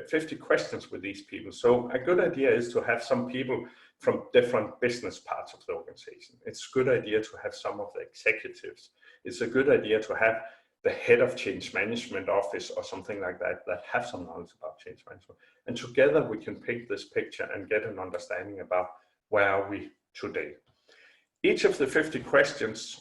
50 questions with these people. So a good idea is to have some people from different business parts of the organization. It's a good idea to have some of the executives. It's a good idea to have the head of change management office or something like that, that have some knowledge about change management. And together we can paint this picture and get an understanding about where are we today. Each of the 50 questions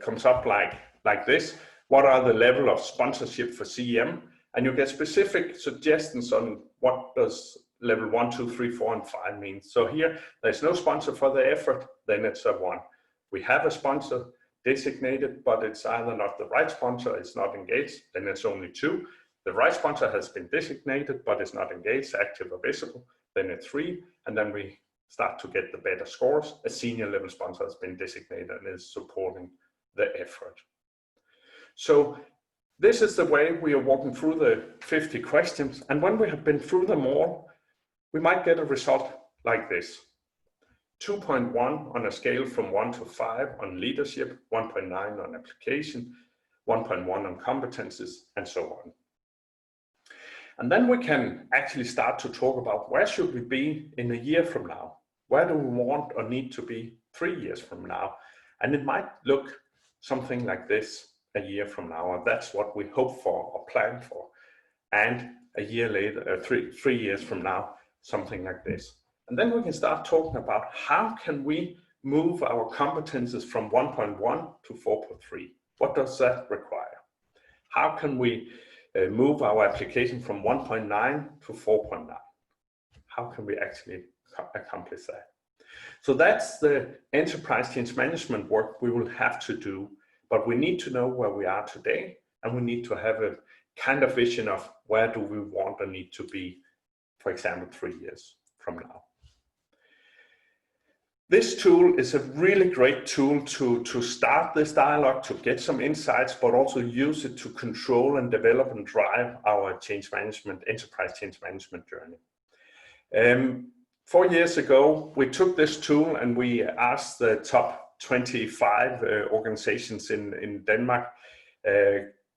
comes up like this. What are the level of sponsorship for CEM? And you get specific suggestions on what does level 1, 2, 3, 4, and 5 mean. So here, there's no sponsor for the effort, then it's a 1. We have a sponsor designated, but it's either not the right sponsor, it's not engaged, then it's only 2. The right sponsor has been designated, but it's not engaged, active, or visible, then it's 3. And then we start to get the better scores. A senior level sponsor has been designated and is supporting the effort. So this is the way we are walking through the 50 questions. And when we have been through them all, we might get a result like this. 2.1 on a scale from 1 to 5 on leadership, 1.9 on application, 1.1 on competences, and so on. And then we can actually start to talk about where should we be in a year from now? Where do we want or need to be 3 years from now? And it might look something like this a year from now, and that's what we hope for or plan for. And a year later, 3 years from now, something like this. And then we can start talking about how can we move our competences from 1.1 to 4.3. What does that require? How can we move our application from 1.9 to 4.9? How can we actually accomplish that? So that's the enterprise change management work we will have to do, but we need to know where we are today, and we need to have a kind of vision of where do we want or need to be, for example, 3 years from now. This tool is a really great tool to start this dialogue, to get some insights, but also use it to control and develop and drive our change management, enterprise change management journey. 4 years ago, we took this tool and we asked the top 25 organizations in Denmark,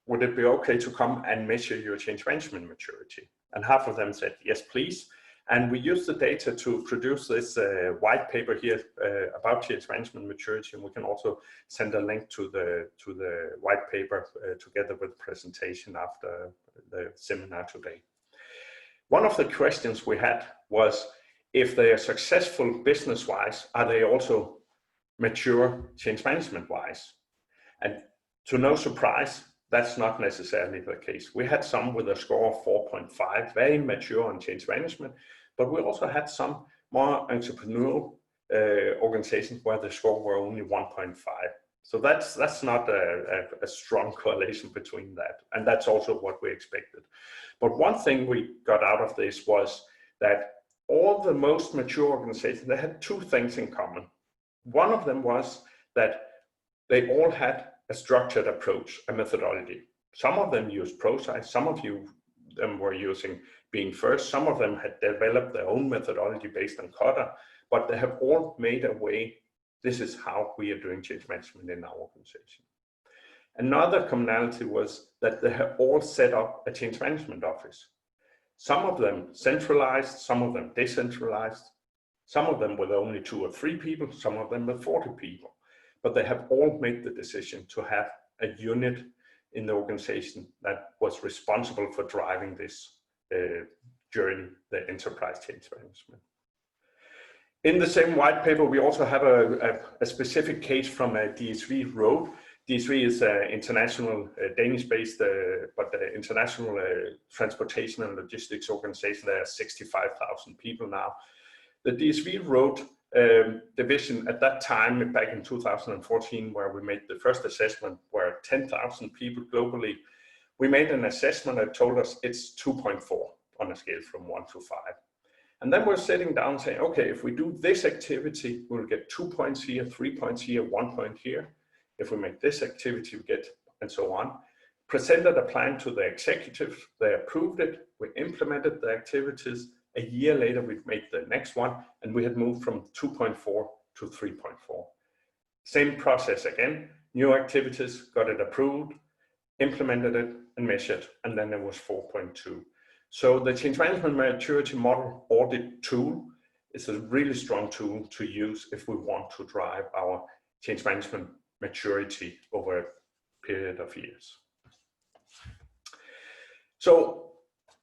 would it be okay to come and measure your change management maturity? And half of them said, yes, please. And we used the data to produce this white paper here about change management maturity. And we can also send a link to the white paper together with the presentation after the seminar today. One of the questions we had was, if they are successful business-wise, are they also mature change management-wise? And to no surprise, that's not necessarily the case. We had some with a score of 4.5, very mature on change management, but we also had some more entrepreneurial organizations where the score were only 1.5. So that's not a strong correlation between that. And that's also what we expected. But one thing we got out of this was that all the most mature organizations, they had 2 things in common. One of them was that they all had a structured approach, a methodology. Some of them used ProSci, some of them were using Being First, some of them had developed their own methodology based on Kotter, but they have all made a way, this is how we are doing change management in our organization. Another commonality was that they have all set up a change management office. Some of them centralized, some of them decentralized, some of them with only 2 or 3 people, some of them with 40 people. But they have all made the decision to have a unit in the organization that was responsible for driving this journey, the enterprise change management. In the same white paper, we also have a specific case from DSV Road. DSV is an international, Danish-based, but international transportation and logistics organization. There are 65,000 people now. The DSV Road division at that time, back in 2014, where we made the first assessment, where 10,000 people globally, we made an assessment that told us it's 2.4 on a scale from 1 to 5. And then we're sitting down and saying, okay, if we do this activity, we'll get 2 points here, 3 points here, 1 point here. If we make this activity, we get, and so on. Presented a plan to the executive, they approved it, we implemented the activities. A year later, we've made the next one, and we had moved from 2.4 to 3.4. Same process again, new activities, got it approved, implemented it, and measured, and then it was 4.2. So the change management maturity model audit tool is a really strong tool to use if we want to drive our change management maturity over a period of years. So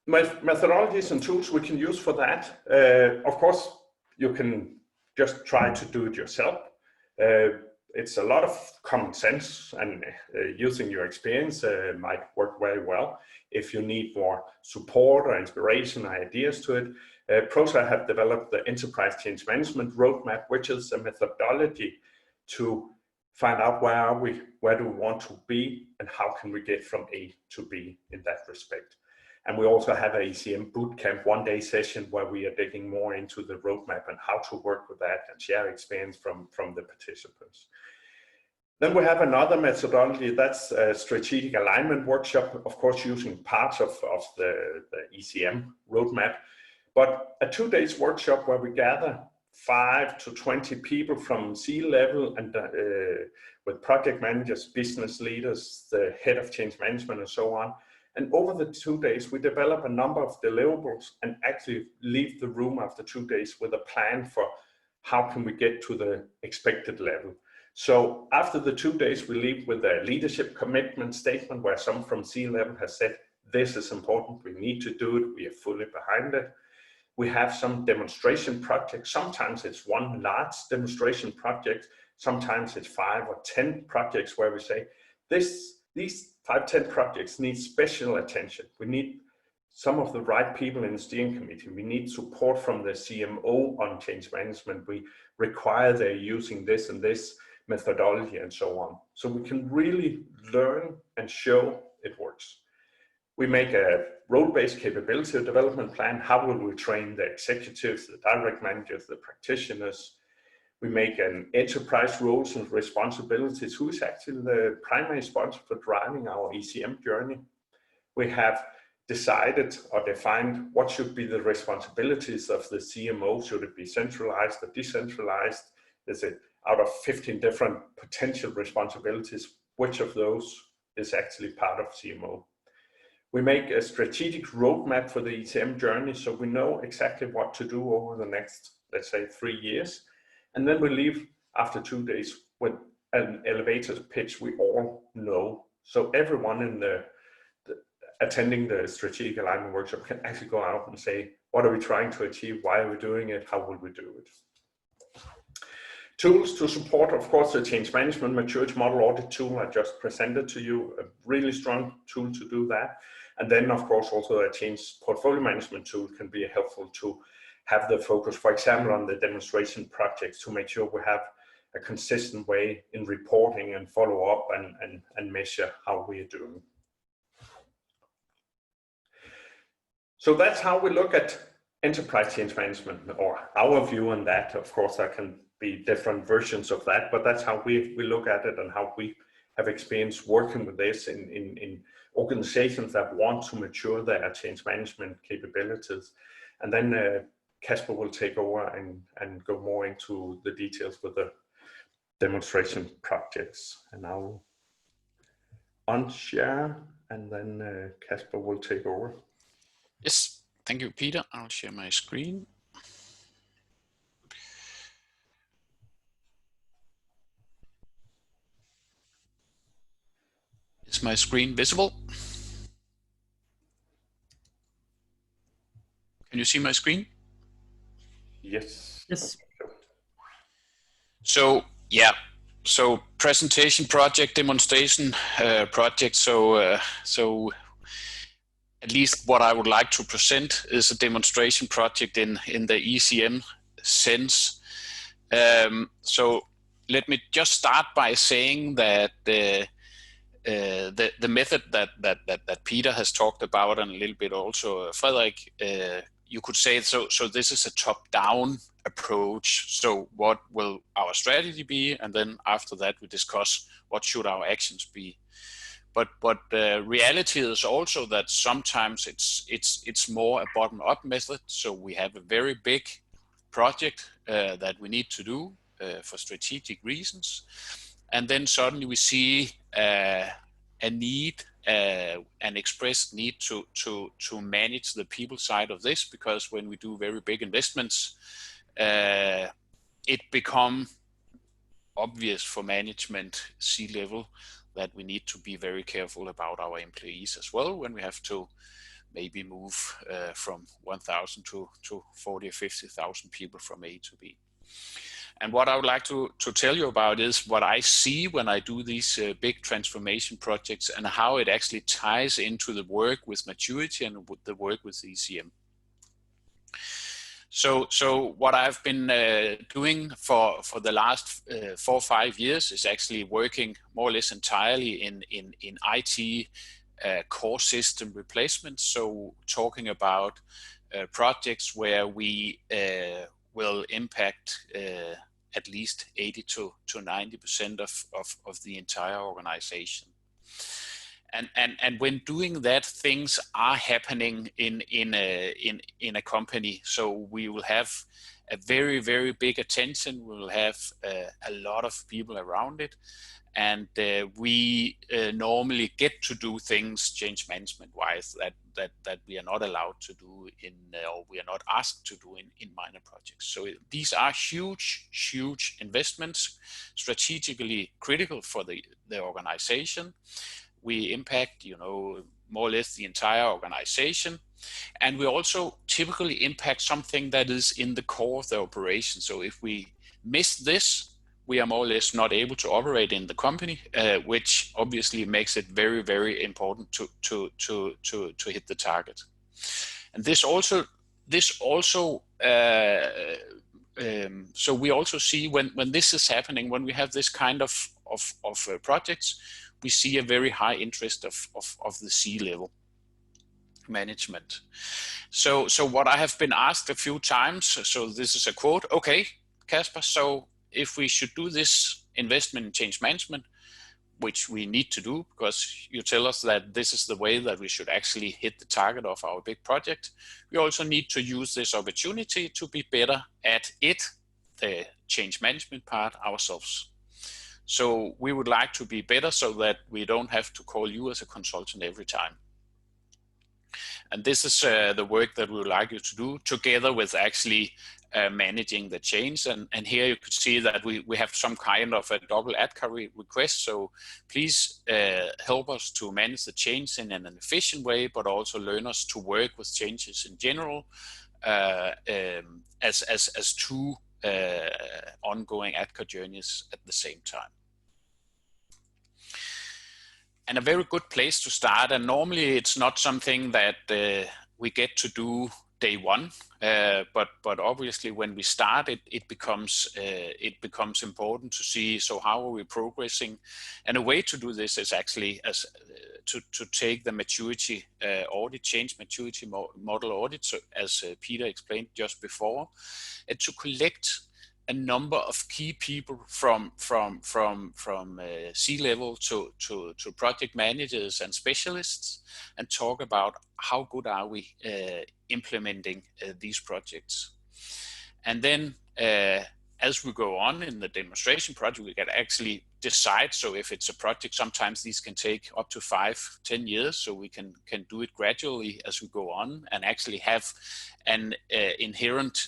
methodologies and tools we can use for that. Of course, you can just try to do it yourself. It's a lot of common sense, and using your experience might work very well. If you need more support or inspiration or ideas to it, ProSci have developed the Enterprise Change Management Roadmap, which is a methodology to find out where are we, where do we want to be, and how can we get from A to B in that respect. And we also have a ECM bootcamp one-day session where we are digging more into the roadmap and how to work with that and share experience from the participants. Then we have another methodology, that's a strategic alignment workshop, of course using parts of the ECM roadmap, but a 2-day workshop where we gather 5 to 20 people from C-level and with project managers, business leaders, the head of change management and so on. And over the 2 days, we develop a number of deliverables and actually leave the room after 2 days with a plan for how can we get to the expected level. So after the 2 days, we leave with a leadership commitment statement where someone from C-level has said, this is important, we need to do it, we are fully behind it. We have some demonstration projects. Sometimes it's one large demonstration project. Sometimes it's 5 or 10 projects where we say, these 5, 10 projects need special attention. We need some of the right people in the steering committee. We need support from the CMO on change management. We require they're using this and this methodology and so on. So we can really learn and show it works. We make a role-based capability development plan. How will we train the executives, the direct managers, the practitioners? We make an enterprise roles and responsibilities. Who is actually the primary sponsor for driving our ECM journey? We have decided or defined what should be the responsibilities of the CMO. Should it be centralized or decentralized? Is it out of 15 different potential responsibilities? Which of those is actually part of CMO? We make a strategic roadmap for the ECM journey so we know exactly what to do over the next, let's say, 3 years. And then we leave after 2 days with an elevator pitch we all know. So everyone in the attending the strategic alignment workshop can actually go out and say, what are we trying to achieve? Why are we doing it? How will we do it? Tools to support, of course, the change management maturity model audit tool I just presented to you, a really strong tool to do that. And then, of course, also a change portfolio management tool can be helpful to have the focus, for example, on the demonstration projects to make sure we have a consistent way in reporting and follow up and measure how we are doing. So that's how we look at enterprise change management, or our view on that. Of course, there can be different versions of that, but that's how we look at it and how we have experience working with this in organizations that want to mature their change management capabilities. And then Kasper will take over and go more into the details with the demonstration projects. And I'll unshare, and then Kasper will take over. Yes, Thank you, Peter. I'll share my screen. Is my screen visible? Can you see my screen? Yes. Yes. So yeah, so presentation project, demonstration project. So at least what I would like to present is a demonstration project in the ECM sense. So let me just start by saying that the method that Peter has talked about, and a little bit also Frederik, you could say so this is a top-down approach. So what will our strategy be, and then after that we discuss what should our actions be. But reality is also that sometimes it's more a bottom-up method. So we have a very big project that we need to do for strategic reasons, and then suddenly we see a need, an expressed need to manage the people side of this, because when we do very big investments, it becomes obvious for management C-level that we need to be very careful about our employees as well when we have to maybe move from 1,000 to 40 or 50,000 people from A to B. And what I would like to tell you about is what I see when I do these big transformation projects, and how it actually ties into the work with maturity and the work with ECM. So what I've been doing for the last 4 or 5 years is actually working more or less entirely in IT core system replacement. So talking about projects where we will impact at least 80 to 90% of the entire organization. And when doing that, things are happening in a company. So we will have a very, very big attention. We will have a lot of people around it. And we normally get to do things change management wise that we are not allowed to do or we are not asked to do in minor projects. So these are huge investments, strategically critical for the organization. We impact, more or less the entire organization. And we also typically impact something that is in the core of the operation. So if we miss this, we are more or less not able to operate in the company, which obviously makes it very, very important to hit the target. And this also, so we also see when this is happening, when we have this kind of projects, we see a very high interest of the C-level management. So what I have been asked a few times, so this is a quote, okay, Kasper, so if we should do this investment in change management, which we need to do because you tell us that this is the way that we should actually hit the target of our big project, we also need to use this opportunity to be better at it, the change management part, ourselves. So we would like to be better so that we don't have to call you as a consultant every time. And this is the work that we would like you to do together with actually managing the change. And here you could see that we have some kind of a double ADKAR request. So please help us to manage the change in an efficient way, but also learn us to work with changes in general as two ongoing ADKAR journeys at the same time. And a very good place to start, and normally it's not something that we get to do day one, but obviously when we start, it becomes important to see, so how are we progressing? And a way to do this is actually to take the maturity audit, change maturity model audit, so as Peter explained just before, and to collect a number of key people from C-level to project managers and specialists, and talk about how good are we implementing these projects. And then as we go on in the demonstration project, we can actually decide. So if it's a project, sometimes these can take up to 5-10 years. So we can do it gradually as we go on, and actually have an inherent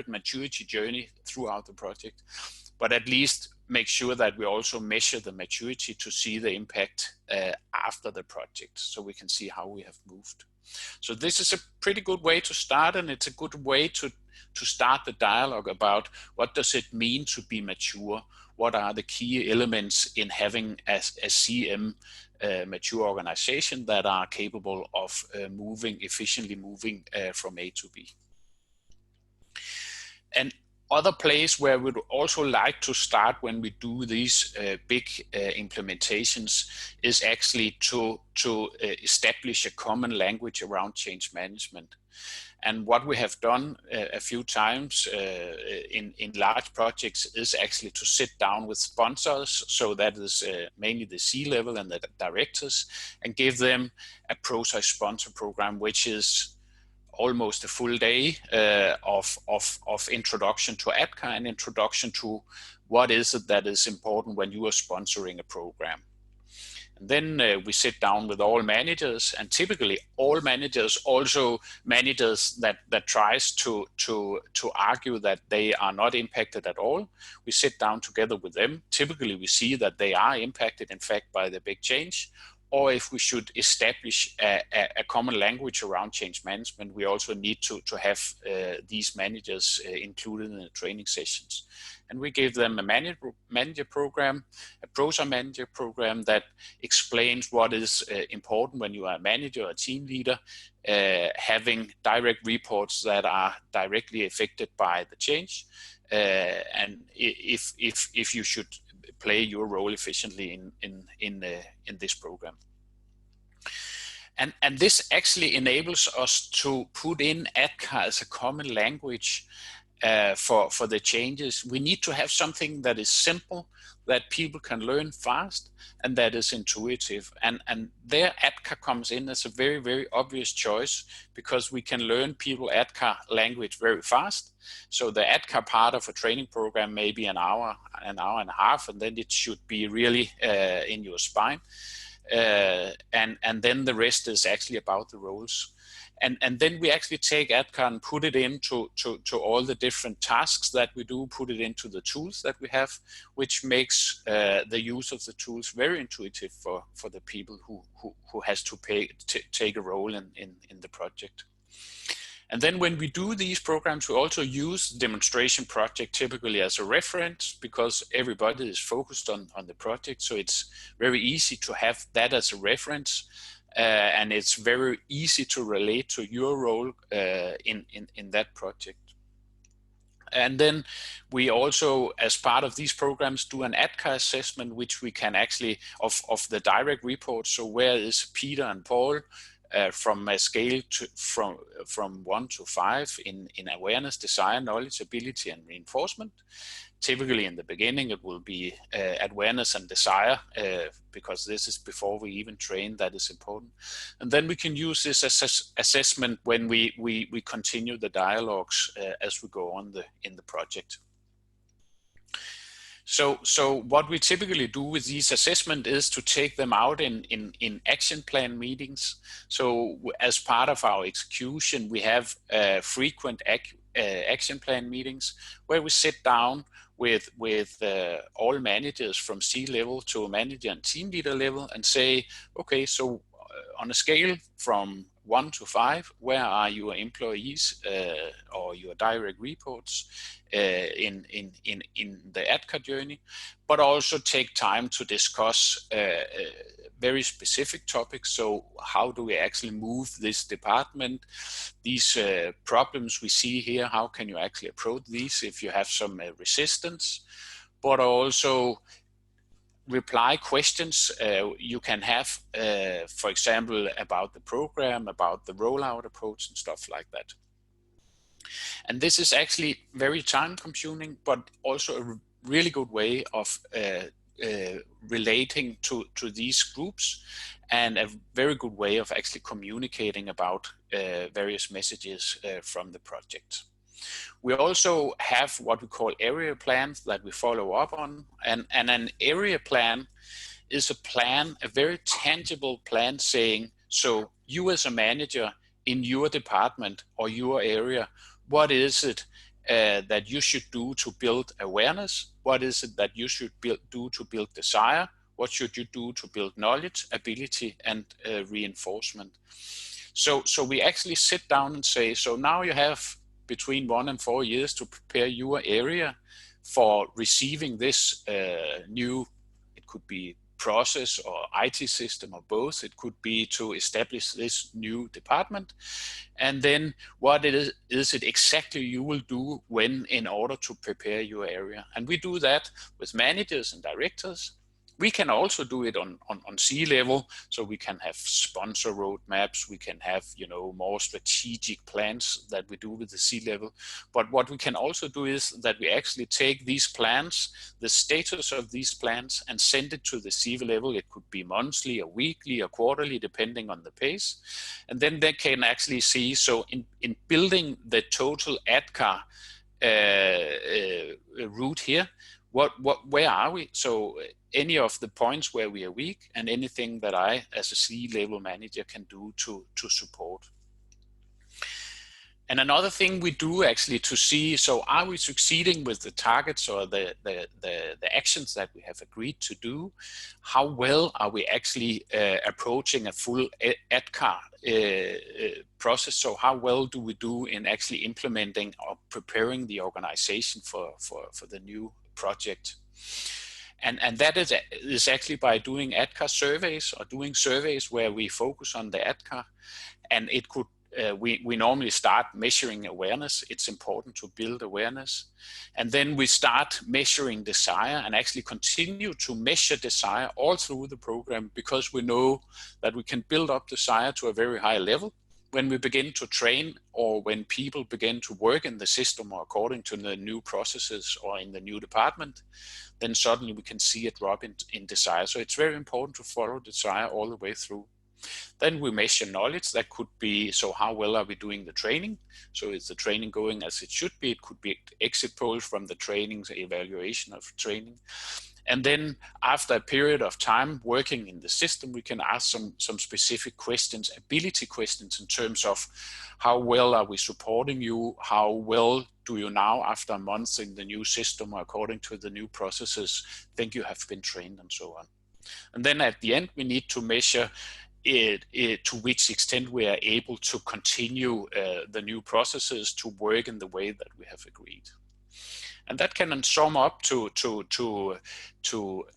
maturity journey throughout the project. But at least make sure that we also measure the maturity to see the impact after the project, so we can see how we have moved. So this is a pretty good way to start, and it's a good way to start the dialogue about what does it mean to be mature? What are the key elements in having a CM mature organization that are capable of efficiently moving from A to B? And other place where we'd also like to start when we do these big implementations is actually to establish a common language around change management. And what we have done a few times in large projects is actually to sit down with sponsors, so that is mainly the C-level and the directors, and give them a ProSci sponsor program, which is almost a full day of introduction to ADKAR and introduction to what is it that is important when you are sponsoring a program. And then we sit down with all managers, and typically all managers, also managers that tries to argue that they are not impacted at all. We sit down together with them. Typically we see that they are impacted, in fact, by the big change. Or if we should establish a common language around change management, we also need to have these managers included in the training sessions. And we gave them a manager program, a ProSci manager program that explains what is important when you are a manager or a team leader, having direct reports that are directly affected by the change, and if you should play your role efficiently in this program. And this actually enables us to put in ADKAR as a common language for the changes. We need to have something that is simple, that people can learn fast, and that is intuitive. And there ADKAR comes in as a very, very obvious choice, because we can learn people ADKAR language very fast. So the ADKAR part of a training program may be an hour and a half, and then it should be really in your spine. And then the rest is actually about the roles. And then we actually take ADKAR and put it into all the different tasks that we do, put it into the tools that we have, which makes the use of the tools very intuitive for the people who has to take a role in the project. And then when we do these programs, we also use the demonstration project typically as a reference, because everybody is focused on the project. So it's very easy to have that as a reference. And it's very easy to relate to your role in that project. And then we also, as part of these programs, do an ADKAR assessment, which we can actually, of the direct report. So where is Peter and Paul from a scale from 1 to 5 in awareness, desire, knowledge, ability, and reinforcement. Typically in the beginning, it will be awareness and desire, because this is before we even train, that is important. And then we can use this assessment when we continue the dialogues as we go on in the project. So what we typically do with these assessments is to take them out in action plan meetings. So as part of our execution, we have frequent action plan meetings where we sit down with all managers from C-level to manager and team leader level and say, okay, so on a scale from 1 to 5, where are your employees or your direct reports in the ADKAR journey, but also take time to discuss very specific topics. So how do we actually move this department? These problems we see here, how can you actually approach these if you have some resistance? But also reply questions you can have, for example, about the program, about the rollout approach and stuff like that. And this is actually very time consuming, but also a really good way of relating to these groups, and a very good way of actually communicating about various messages from the project. We also have what we call area plans that we follow up on. And an area plan is a plan, a very tangible plan saying, so you as a manager in your department or your area, what is it that you should do to build awareness? What is it that you should do to build desire? What should you do to build knowledge, ability, and reinforcement? So we actually sit down and say, so now you have between 1 and 4 years to prepare your area for receiving this new, it could be process or IT system or both. It could be to establish this new department. And then what is it exactly you will do when in order to prepare your area? And we do that with managers and directors. We can also do it on C-level, so we can have sponsor roadmaps, we can have, you know, more strategic plans that we do with the C-level. But what we can also do is that we actually take these plans, the status of these plans, and send it to the C-level. It could be monthly or weekly or quarterly, depending on the pace. And then they can actually see, so in building the total ADKAR route here, where are we? So any of the points where we are weak and anything that I as a C-level manager can do to support. And another thing we do actually to see, so are we succeeding with the targets or the actions that we have agreed to do? How well are we actually approaching a full ADKAR process? So how well do we do in actually implementing or preparing the organization for the new project? And that is actually by doing ADKAR surveys or doing surveys where we focus on the ADKAR. And it could, we normally start measuring awareness. It's important to build awareness. And then we start measuring desire and actually continue to measure desire all through the program, because we know that we can build up desire to a very high level. When we begin to train or when people begin to work in the system or according to the new processes or in the new department, then suddenly we can see it drop in desire. So it's very important to follow desire all the way through. Then we measure knowledge. That could be, so how well are we doing the training? So is the training going as it should be? It could be exit polls from the trainings, evaluation of training. And then after a period of time working in the system, we can ask some specific questions, ability questions in terms of how well are we supporting you? How well do you now, after a month in the new system or according to the new processes, think you have been trained and so on? And then at the end, we need to measure to which extent we are able to continue the new processes to work in the way that we have agreed. And that can then sum up to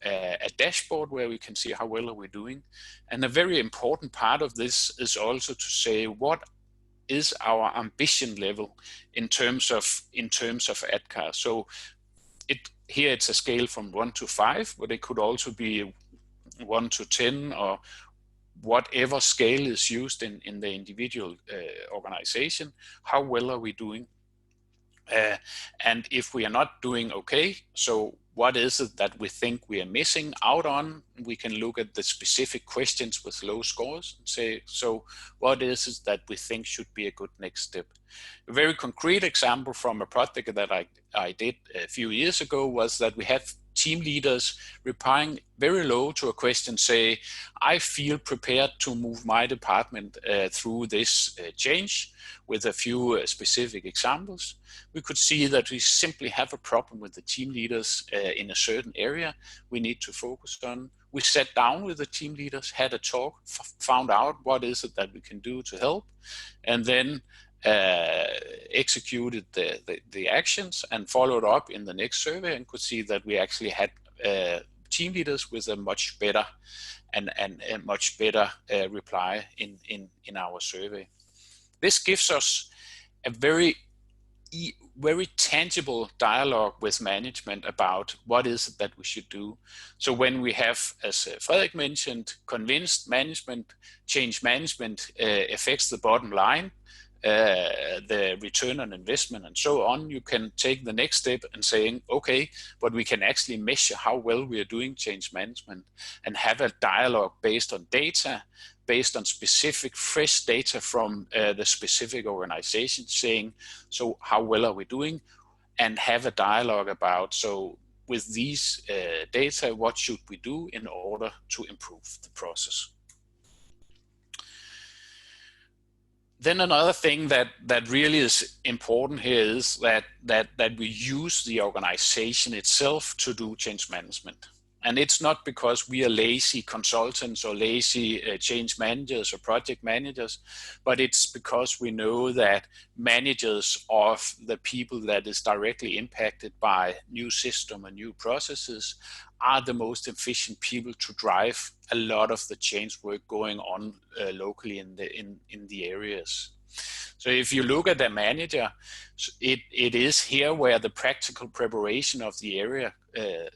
a dashboard where we can see how well are we doing. And a very important part of this is also to say, what is our ambition level in terms of ADKAR? So here it's a scale from 1 to 5, but it could also be 1 to 10 or whatever scale is used in the individual organization. How well are we doing? And if we are not doing okay, so what is it that we think we are missing out on? We can look at the specific questions with low scores and say, so what is it that we think should be a good next step? A very concrete example from a project that I did a few years ago was that we have team leaders replying very low to a question, say, I feel prepared to move my department through this change, with a few specific examples. We could see that we simply have a problem with the team leaders in a certain area we need to focus on. We sat down with the team leaders, had a talk, found out what is it that we can do to help, and then executed the actions and followed up in the next survey, and could see that we actually had team leaders with a much better and a much better reply in our survey. This gives us a very tangible dialogue with management about what is it that we should do. So when we have, as Frederik mentioned, convinced management, change management affects the bottom line, the return on investment and so on, you can take the next step and saying, okay, but we can actually measure how well we are doing change management and have a dialogue based on data, based on specific fresh data from the specific organization saying, so how well are we doing? And have a dialogue about, so with these data, what should we do in order to improve the process? Then another thing that really is important here is that we use the organization itself to do change management. And it's not because we are lazy consultants or lazy change managers or project managers, but it's because we know that managers of the people that is directly impacted by new system and new processes are the most efficient people to drive a lot of the change work going on locally in the areas. So if you look at the manager, it is here where the practical preparation of the area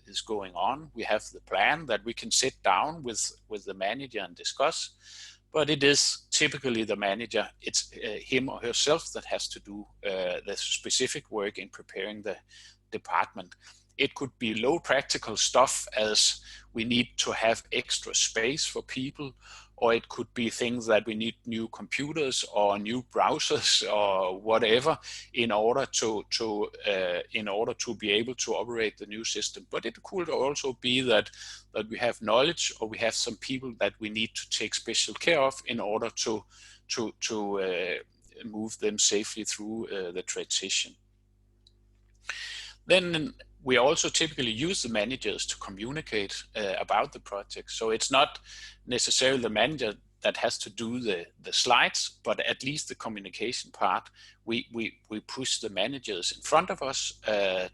is going on. We have the plan that we can sit down with the manager and discuss, but it is typically the manager, it's him or herself that has to do the specific work in preparing the department. It could be low practical stuff as we need to have extra space for people, or it could be things that we need new computers or new browsers or whatever in order to be able to operate the new system. But it could also be that we have knowledge or we have some people that we need to take special care of in order to move them safely through the transition. Then we also typically use the managers to communicate about the project. So it's not necessarily the manager that has to do the slides, but at least the communication part, we push the managers in front of us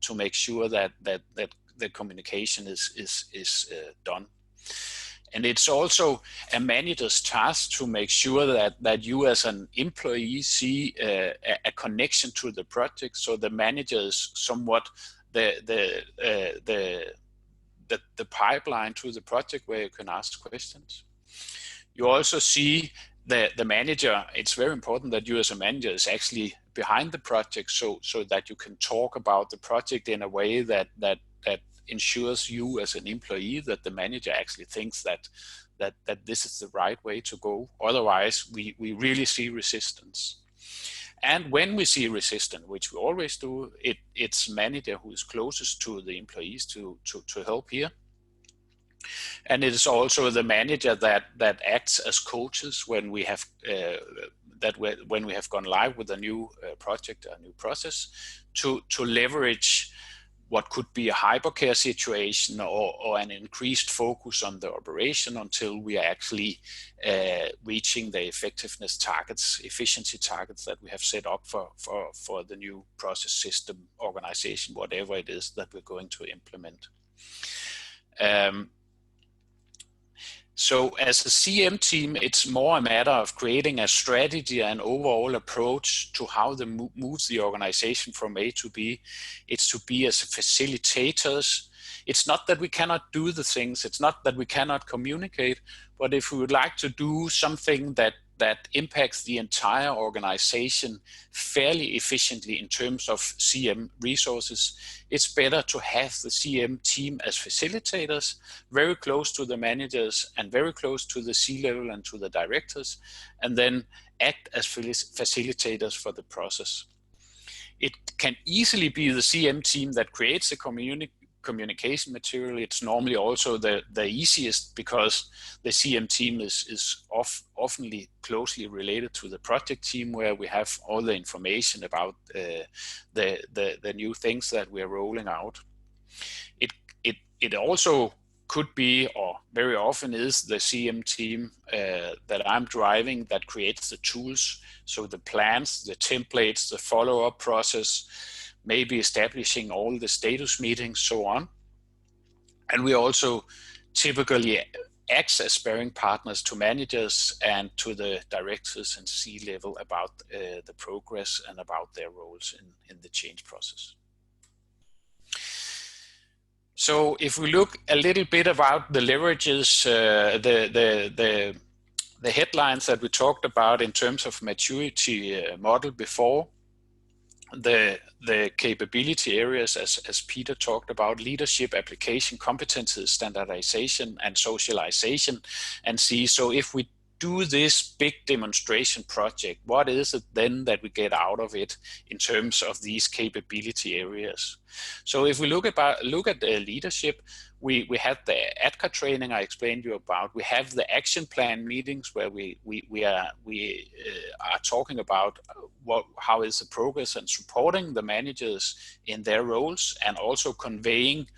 to make sure that the communication is done. And it's also a manager's task to make sure that you as an employee see a connection to the project. So the manager is somewhat the pipeline to the project where you can ask questions. You also see the manager. It's very important that you as a manager is actually behind the project, so that you can talk about the project in a way that ensures you as an employee that the manager actually thinks that this is the right way to go. Otherwise, we really see resistance. And when we see resistance, which we always do, it's manager who is closest to the employees to help here. And it is also the manager that acts as coaches when we have when we have gone live with a new project, a new process, to leverage what could be a hypercare situation or an increased focus on the operation until we are actually reaching the effectiveness targets, efficiency targets that we have set up for the new process system organization, whatever it is that we're going to implement. So as a CM team, it's more a matter of creating a strategy and overall approach to how to move the organization from A to B. It's to be as facilitators. It's not that we cannot do the things. It's not that we cannot communicate. But if we would like to do something that impacts the entire organization fairly efficiently in terms of CM resources, it's better to have the CM team as facilitators, very close to the managers and very close to the C-level and to the directors, and then act as facilitators for the process. It can easily be the CM team that creates the communication material. It's normally also the easiest because the CM team is often closely related to the project team, where we have all the information about the new things that we're rolling out. It also could be, or very often is, the CM team that I'm driving that creates the tools. So the plans, the templates, the follow-up process, maybe establishing all the status meetings, so on. And we also typically act as sparring partners to managers and to the directors and C-level about the progress and about their roles in the change process. So if we look a little bit about the leverages, the headlines that we talked about in terms of maturity model before, the capability areas as Peter talked about, leadership, application, competences, standardization, and socialization, and see, so if we do this big demonstration project, what is it then that we get out of it in terms of these capability areas? So if we look at the leadership, we had the ADKAR training I explained you about. We have the action plan meetings where we are talking about how is the progress and supporting the managers in their roles, and also conveying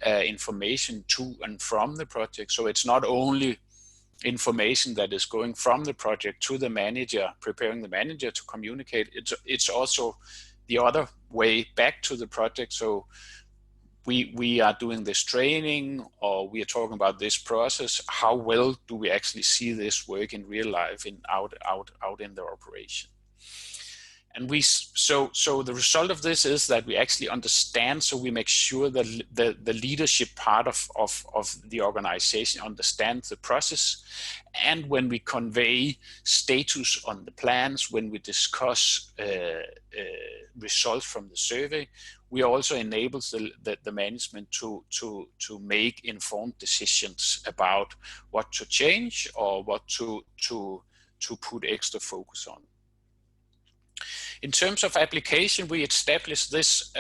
information to and from the project. So it's not only information that is going from the project to the manager, preparing the manager to communicate. It's also the other way back to the project. So we are doing this training, or we are talking about this process. How well do we actually see this work in real life, out in the operation? And so the result of this is that we actually understand, so we make sure that the leadership part of the organization understands the process. And when we convey status on the plans, when we discuss results from the survey, we also enable the management to make informed decisions about what to change or what to put extra focus on. In terms of application, we established this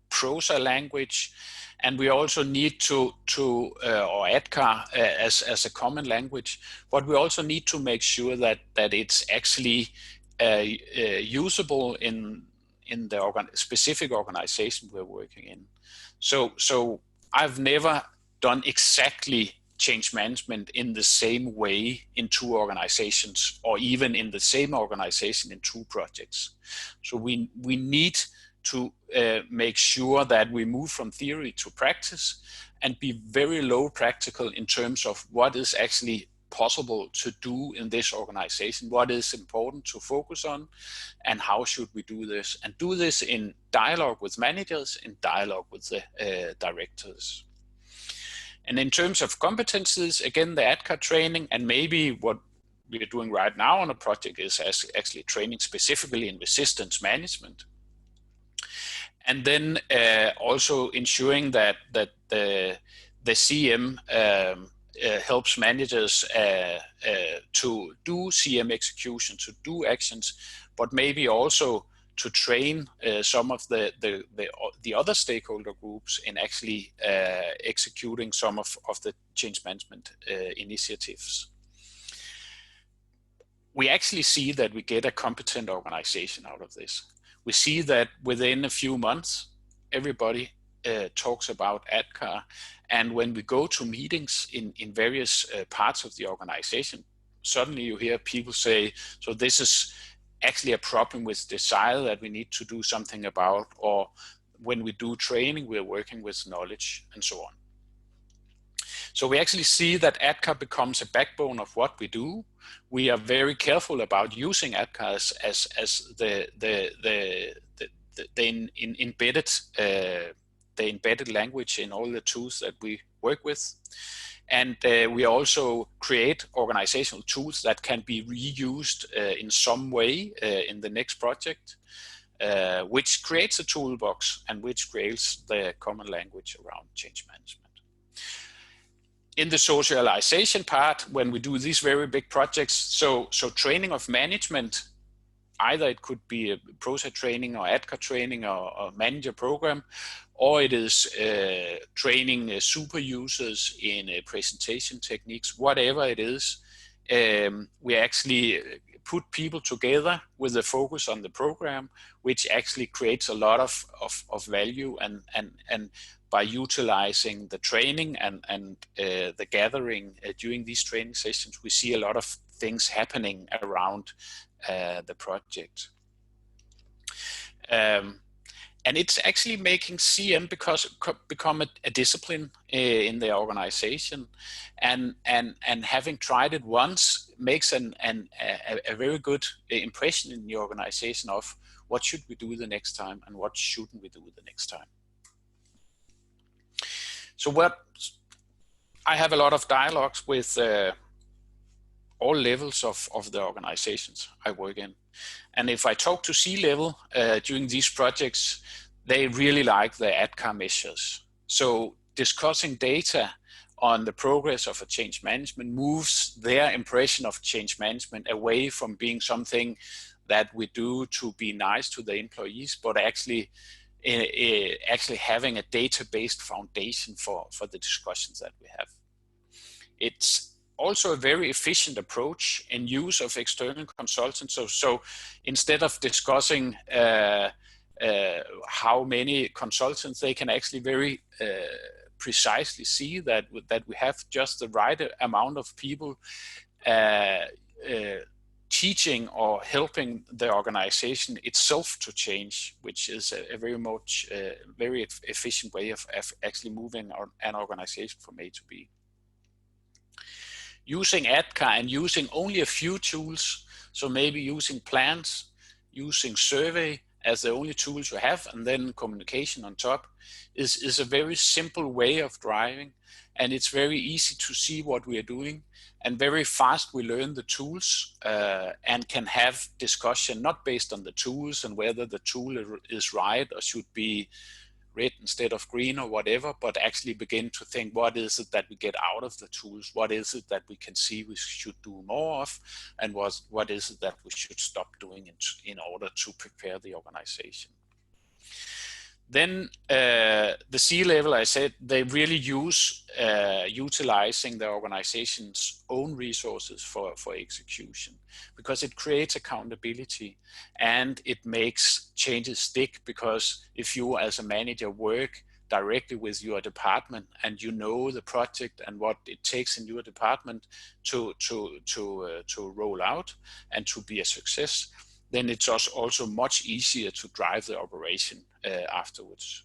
PROSA language, and we also need or ADKAR as a common language, but we also need to make sure that it's actually usable in the specific organization we're working in. So I've never done exactly change management in the same way in two organizations, or even in the same organization in two projects. So we need to make sure that we move from theory to practice, and be very low practical in terms of what is actually possible to do in this organization, what is important to focus on, and how should we do this, and do this in dialogue with managers, in dialogue with the directors. And in terms of competencies, again, the ADKAR training, and maybe what we're doing right now on a project is actually training specifically in resistance management. And then also ensuring that the CM helps managers to do CM execution, to do actions, but maybe also to train some of the other stakeholder groups in actually executing some of the change management initiatives. We actually see that we get a competent organization out of this. We see that within a few months, everybody talks about ADKAR, and when we go to meetings in various parts of the organization, suddenly you hear people say, so this is actually a problem with desire that we need to do something about, or when we do training, we're working with knowledge, and so on. So we actually see that ADKAR becomes a backbone of what we do. We are very careful about using ADKAR as the embedded language in all the tools that we work with. And we also create organizational tools that can be reused in some way in the next project, which creates a toolbox and which creates the common language around change management. In the socialization part, when we do these very big projects, so training of management, either it could be a PROSA training or ADKAR training or manager program, or it is training super users in presentation techniques, whatever it is. We actually put people together with a focus on the program, which actually creates a lot of value, and by utilizing the training and the gathering during these training sessions, we see a lot of things happening around the project. And it's actually making CM become a discipline in the organization, and having tried it once makes a very good impression in the organization of what should we do the next time and what shouldn't we do the next time. So I have a lot of dialogues with all levels of the organizations I work in. And if I talk to C-level during these projects, they really like the ADKAR measures. So discussing data on the progress of a change management moves their impression of change management away from being something that we do to be nice to the employees, but actually having a data-based foundation for the discussions that we have. It's also a very efficient approach in use of external consultants. So instead of discussing how many consultants, they can actually very precisely see that we have just the right amount of people teaching or helping the organization itself to change, which is a very much very efficient way of actually moving an organization from A to B. Using ADKAR and using only a few tools, so maybe using plans, using survey as the only tools you have, and then communication on top, is a very simple way of driving, and it's very easy to see what we are doing, and very fast we learn the tools and can have discussion not based on the tools and whether the tool is right or should be red instead of green or whatever, but actually begin to think, what is it that we get out of the tools? What is it that we can see we should do more of? And what is it that we should stop doing in order to prepare the organization? Then the C-level, I said, they really use utilizing the organization's own resources for execution, because it creates accountability and it makes changes stick. Because if you as a manager work directly with your department and you know the project and what it takes in your department to roll out and to be a success, then it's also much easier to drive the operation afterwards.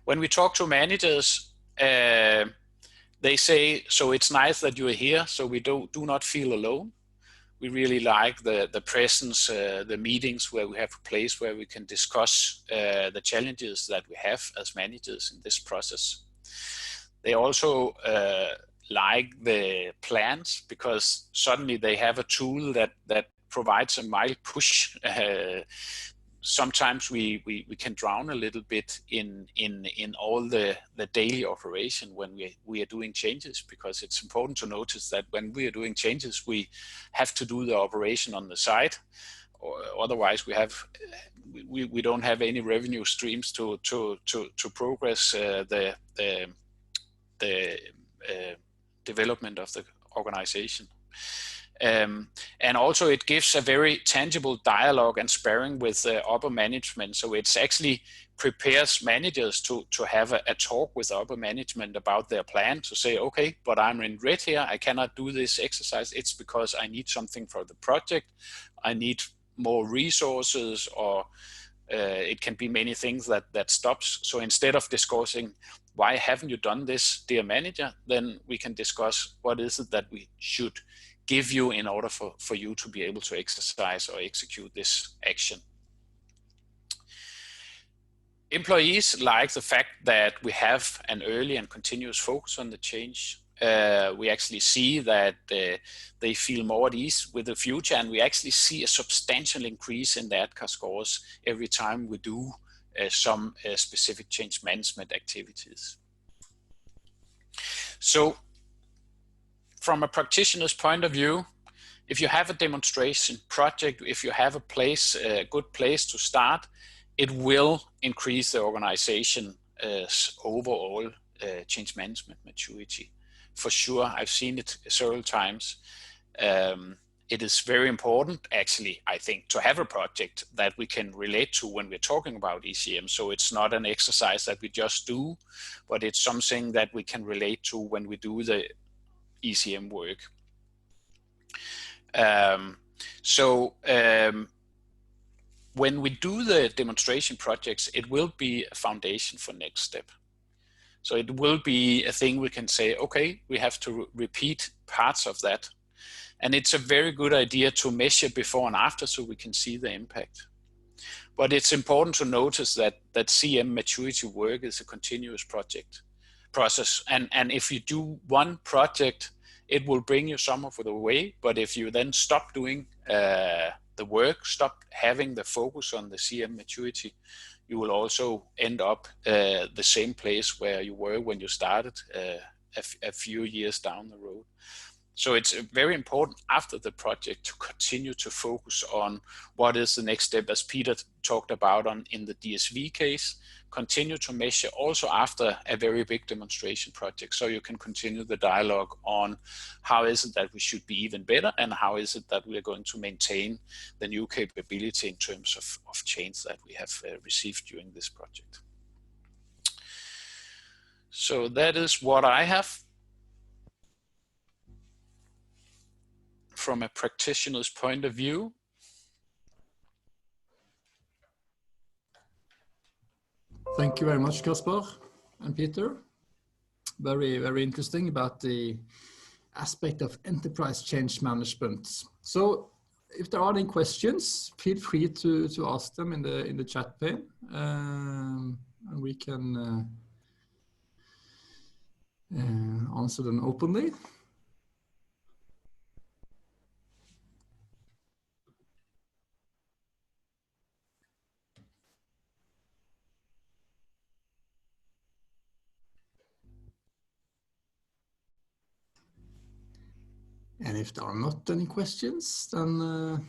When we talk to managers, they say, so it's nice that you are here, so we do not feel alone. We really like the presence, the meetings where we have a place where we can discuss the challenges that we have as managers in this process. They also like the plans, because suddenly they have a tool that provides a mild push. Sometimes we can drown a little bit in all the daily operation when we are doing changes, because it's important to notice that when we are doing changes, we have to do the operation on the side, or otherwise we don't have any revenue streams to progress the development of the organization. And also it gives a very tangible dialogue and sparring with upper management. So it's actually prepares managers to have a talk with upper management about their plan, to say, okay, but I'm in red here, I cannot do this exercise. It's because I need something for the project. I need more resources, or it can be many things that stops. So instead of discussing, why haven't you done this, dear manager, then we can discuss what is it that we should give you in order for you to be able to exercise or execute this action. Employees like the fact that we have an early and continuous focus on the change. We actually see that they feel more at ease with the future, and we actually see a substantial increase in the ADKAR scores every time we do some specific change management activities. So from a practitioner's point of view, if you have a demonstration project, if you have a good place to start, it will increase the organization's overall change management maturity. For sure, I've seen it several times. It is very important, actually, I think, to have a project that we can relate to when we're talking about ECM. So it's not an exercise that we just do, but it's something that we can relate to when we do the ECM work. When we do the demonstration projects, it will be a foundation for next step. So it will be a thing we can say, okay, we have to repeat parts of that. And it's a very good idea to measure before and after so we can see the impact. But it's important to notice that CM maturity work is a continuous process. And if you do one project it will bring you some of the way. But if you then stop doing the work, stop having the focus on the CM maturity, you will also end up the same place where you were when you started a few years down the road. So it's very important after the project to continue to focus on what is the next step, as Peter talked about in the DSV case. Continue to measure also after a very big demonstration project, so you can continue the dialogue on how is it that we should be even better, and how is it that we are going to maintain the new capability in terms of change that we have received during this project. So that is what I have from a practitioner's point of view. Thank you very much, Kasper and Peter. Very, very interesting about the aspect of enterprise change management. So if there are any questions, feel free to ask them in the chat pane, and we can answer them openly. And if there are not any questions, then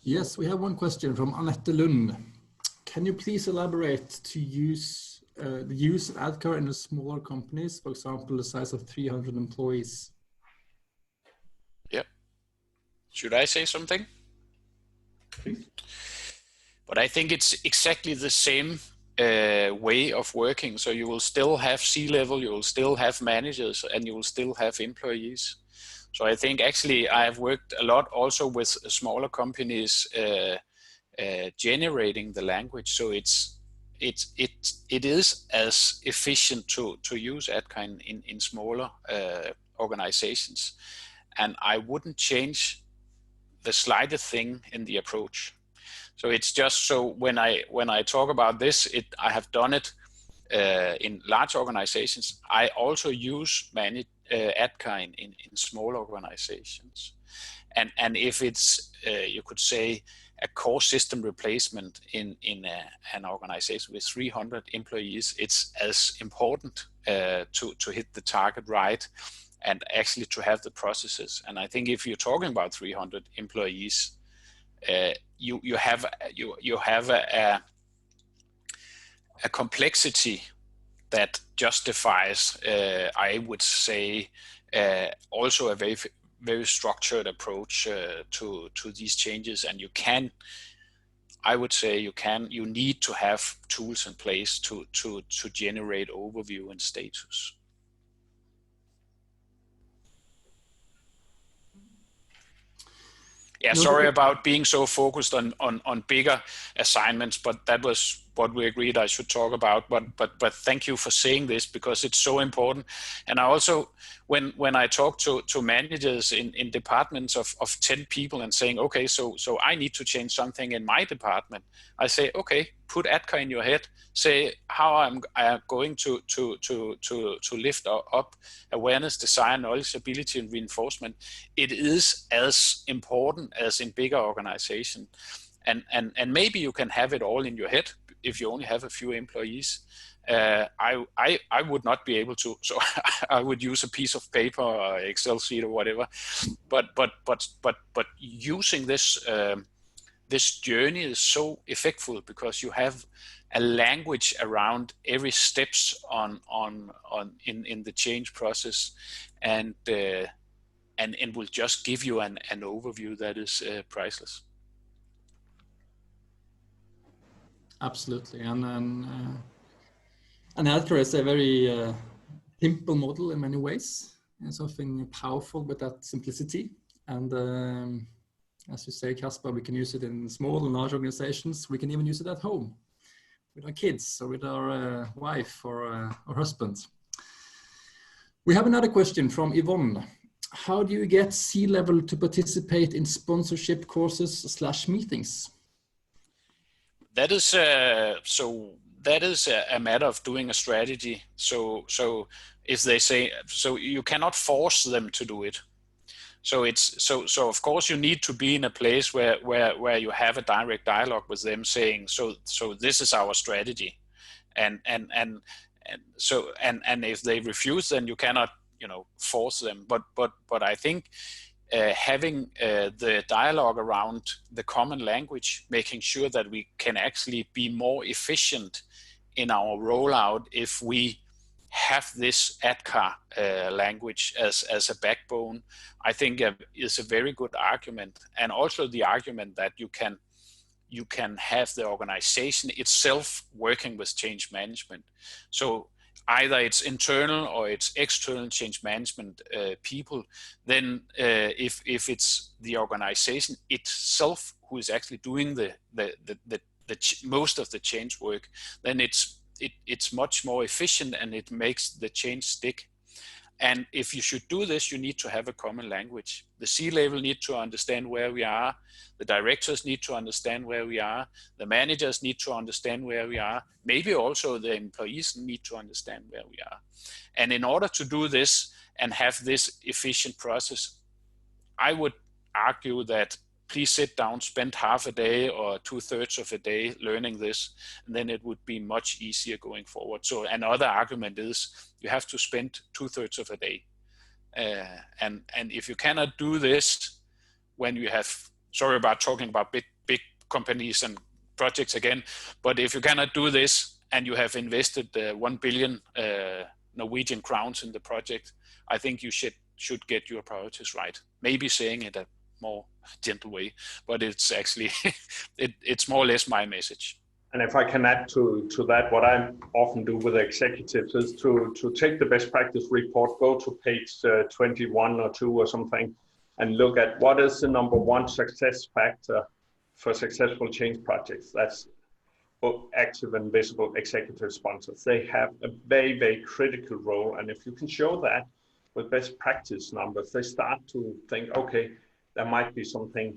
yes, we have one question from Annette Lund. Can you please elaborate to use the use of ADKAR in the smaller companies, for example, the size of 300 employees? Yep. Should I say something? Please. But I think it's exactly the same way of working. So you will still have C-level, you will still have managers, and you will still have employees. So I think actually I have worked a lot also with smaller companies generating the language. So it is as efficient to use ADKAR in smaller organizations, and I wouldn't change the slightest thing in the approach. So it's just so when I talk about this, I have done it in large organizations. I also use ADKAR in small organizations, and if it's you could say a core system replacement in an organization with 300 employees, it's as important to hit the target right, and actually to have the processes. And I think if you're talking about 300 employees, you have a complexity that justifies, I would say, also a very, very structured approach to these changes. And I would say you need to have tools in place to generate overview and status. Yeah, sorry about being so focused on bigger assignments, but that was what we agreed I should talk about. But thank you for saying this, because it's so important. And I also, when I talk to managers in departments of 10 people and saying, okay, so I need to change something in my department, I say, okay, put ADKAR in your head, say how I am going to lift up awareness, design, knowledge, ability, and reinforcement. It is as important as in bigger organizations. And maybe you can have it all in your head if you only have a few employees. I would not be able to, so I would use a piece of paper or Excel sheet or whatever. But using this this journey is so effective, because you have a language around every steps in the change process, and will just give you an overview that is priceless. Absolutely, and ADKAR is a very simple model in many ways. It's often powerful with that simplicity, and as you say, Kasper, we can use it in small and large organizations. We can even use it at home with our kids or with our wife or our husband. We have another question from Yvonne. How do you get C-level to participate in sponsorship courses / meetings? That is that is a matter of doing a strategy. So if they say, so you cannot force them to do it. So it's so of course you need to be in a place where you have a direct dialogue with them, saying so this is our strategy, and so if they refuse, then you cannot force them. But I think having the dialogue around the common language, making sure that we can actually be more efficient in our rollout if we have this ADKAR language as a backbone, I think is a very good argument. And also the argument that you can have the organization itself working with change management. So either it's internal or it's external change management people, then if it's the organization itself who is actually doing the most of the change work, then it's much more efficient and it makes the change stick. And if you should do this, you need to have a common language. The C-level need to understand where we are. The directors need to understand where we are. The managers need to understand where we are. Maybe also the employees need to understand where we are. And in order to do this and have this efficient process, I would argue that please sit down, spend half a day or 2/3 of a day learning this, and then it would be much easier going forward. So another argument is you have to spend 2/3 of a day. And if you cannot do this when you have, sorry about talking about big companies and projects again, but if you cannot do this and you have invested 1 billion Norwegian crowns in the project, I think you should get your priorities right. Maybe saying it a more gentle way, but it's actually it's more or less my message. And if I can add to that, what I often do with executives is to take the best practice report, go to page 21 or 2 or something, and look at what is the number one success factor for successful change projects. That's both active and visible executive sponsors. They have a very, very critical role. And if you can show that with best practice numbers, they start to think, okay, there might be something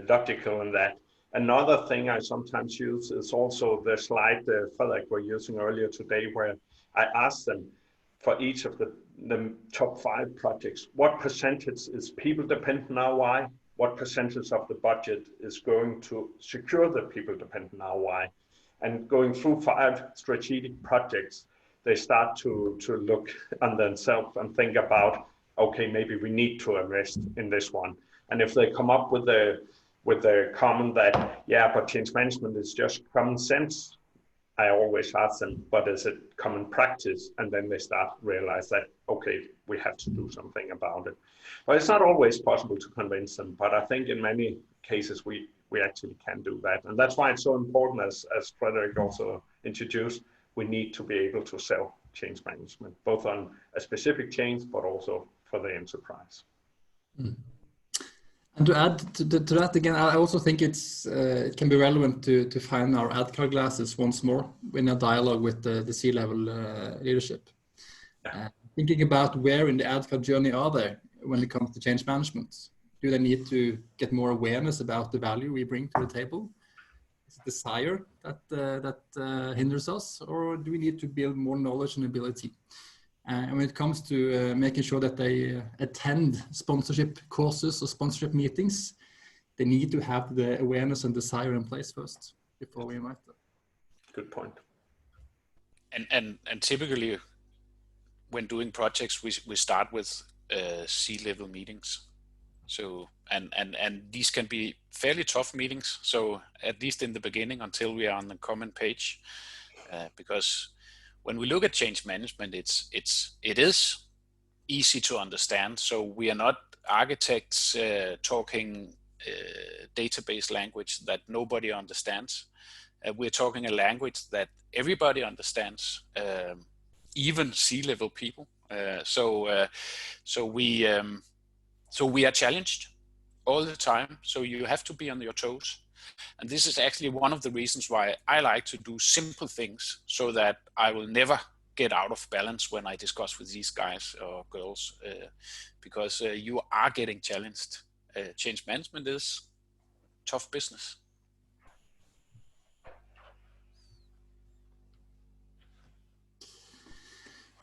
logical in that. Another thing I sometimes use is also the slide Frederik were using earlier today, where I asked them for each of the top 5 projects, what percentage is people dependent ROI? What percentage of the budget is going to secure the people dependent ROI? And going through 5 strategic projects, they start to look on themselves and think about, okay, maybe we need to invest in this one. And if they come up with the comment that, yeah, but change management is just common sense, I always ask them, but is it common practice? And then they start to realize that, okay, we have to do something about it. But it's not always possible to convince them, but I think in many cases we actually can do that. And that's why it's so important, as Frederik also introduced, we need to be able to sell change management, both on a specific change, but also for the enterprise. Mm. And to add to that again, I also think it can be relevant to find our ADKAR glasses once more in a dialogue with the C-level leadership. Yeah. Thinking about where in the ADKAR journey are they when it comes to change management? Do they need to get more awareness about the value we bring to the table? Is it desire that hinders us, or do we need to build more knowledge and ability? And when it comes to making sure that they attend sponsorship courses or sponsorship meetings, they need to have the awareness and desire in place first before we invite them. Good point. And typically, when doing projects, we start with C-level meetings. So and these can be fairly tough meetings. So at least in the beginning, until we are on the common page, because when we look at change management, it is easy to understand. So we are not architects talking database language that nobody understands. We're talking a language that everybody understands, even C-level people. So we are challenged all the time. So you have to be on your toes. And this is actually one of the reasons why I like to do simple things, so that I will never get out of balance when I discuss with these guys or girls, because you are getting challenged. Change management is tough business.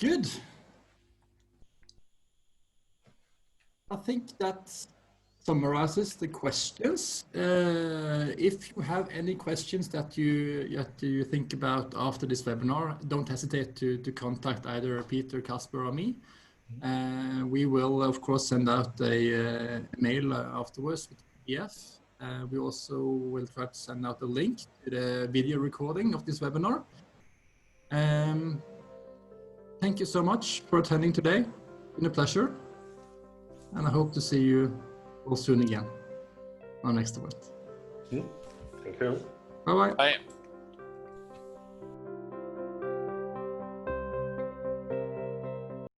Good. I think that summarizes the questions. If you have any questions that you think about after this webinar, don't hesitate to contact either Peter, Casper, or me. We will, of course, send out a mail afterwards with PDF. We also will try to send out a link to the video recording of this webinar. Thank you so much for attending today. It's been a pleasure. And I hope to see you all soon again on next event. Thank you. Bye-bye. Bye.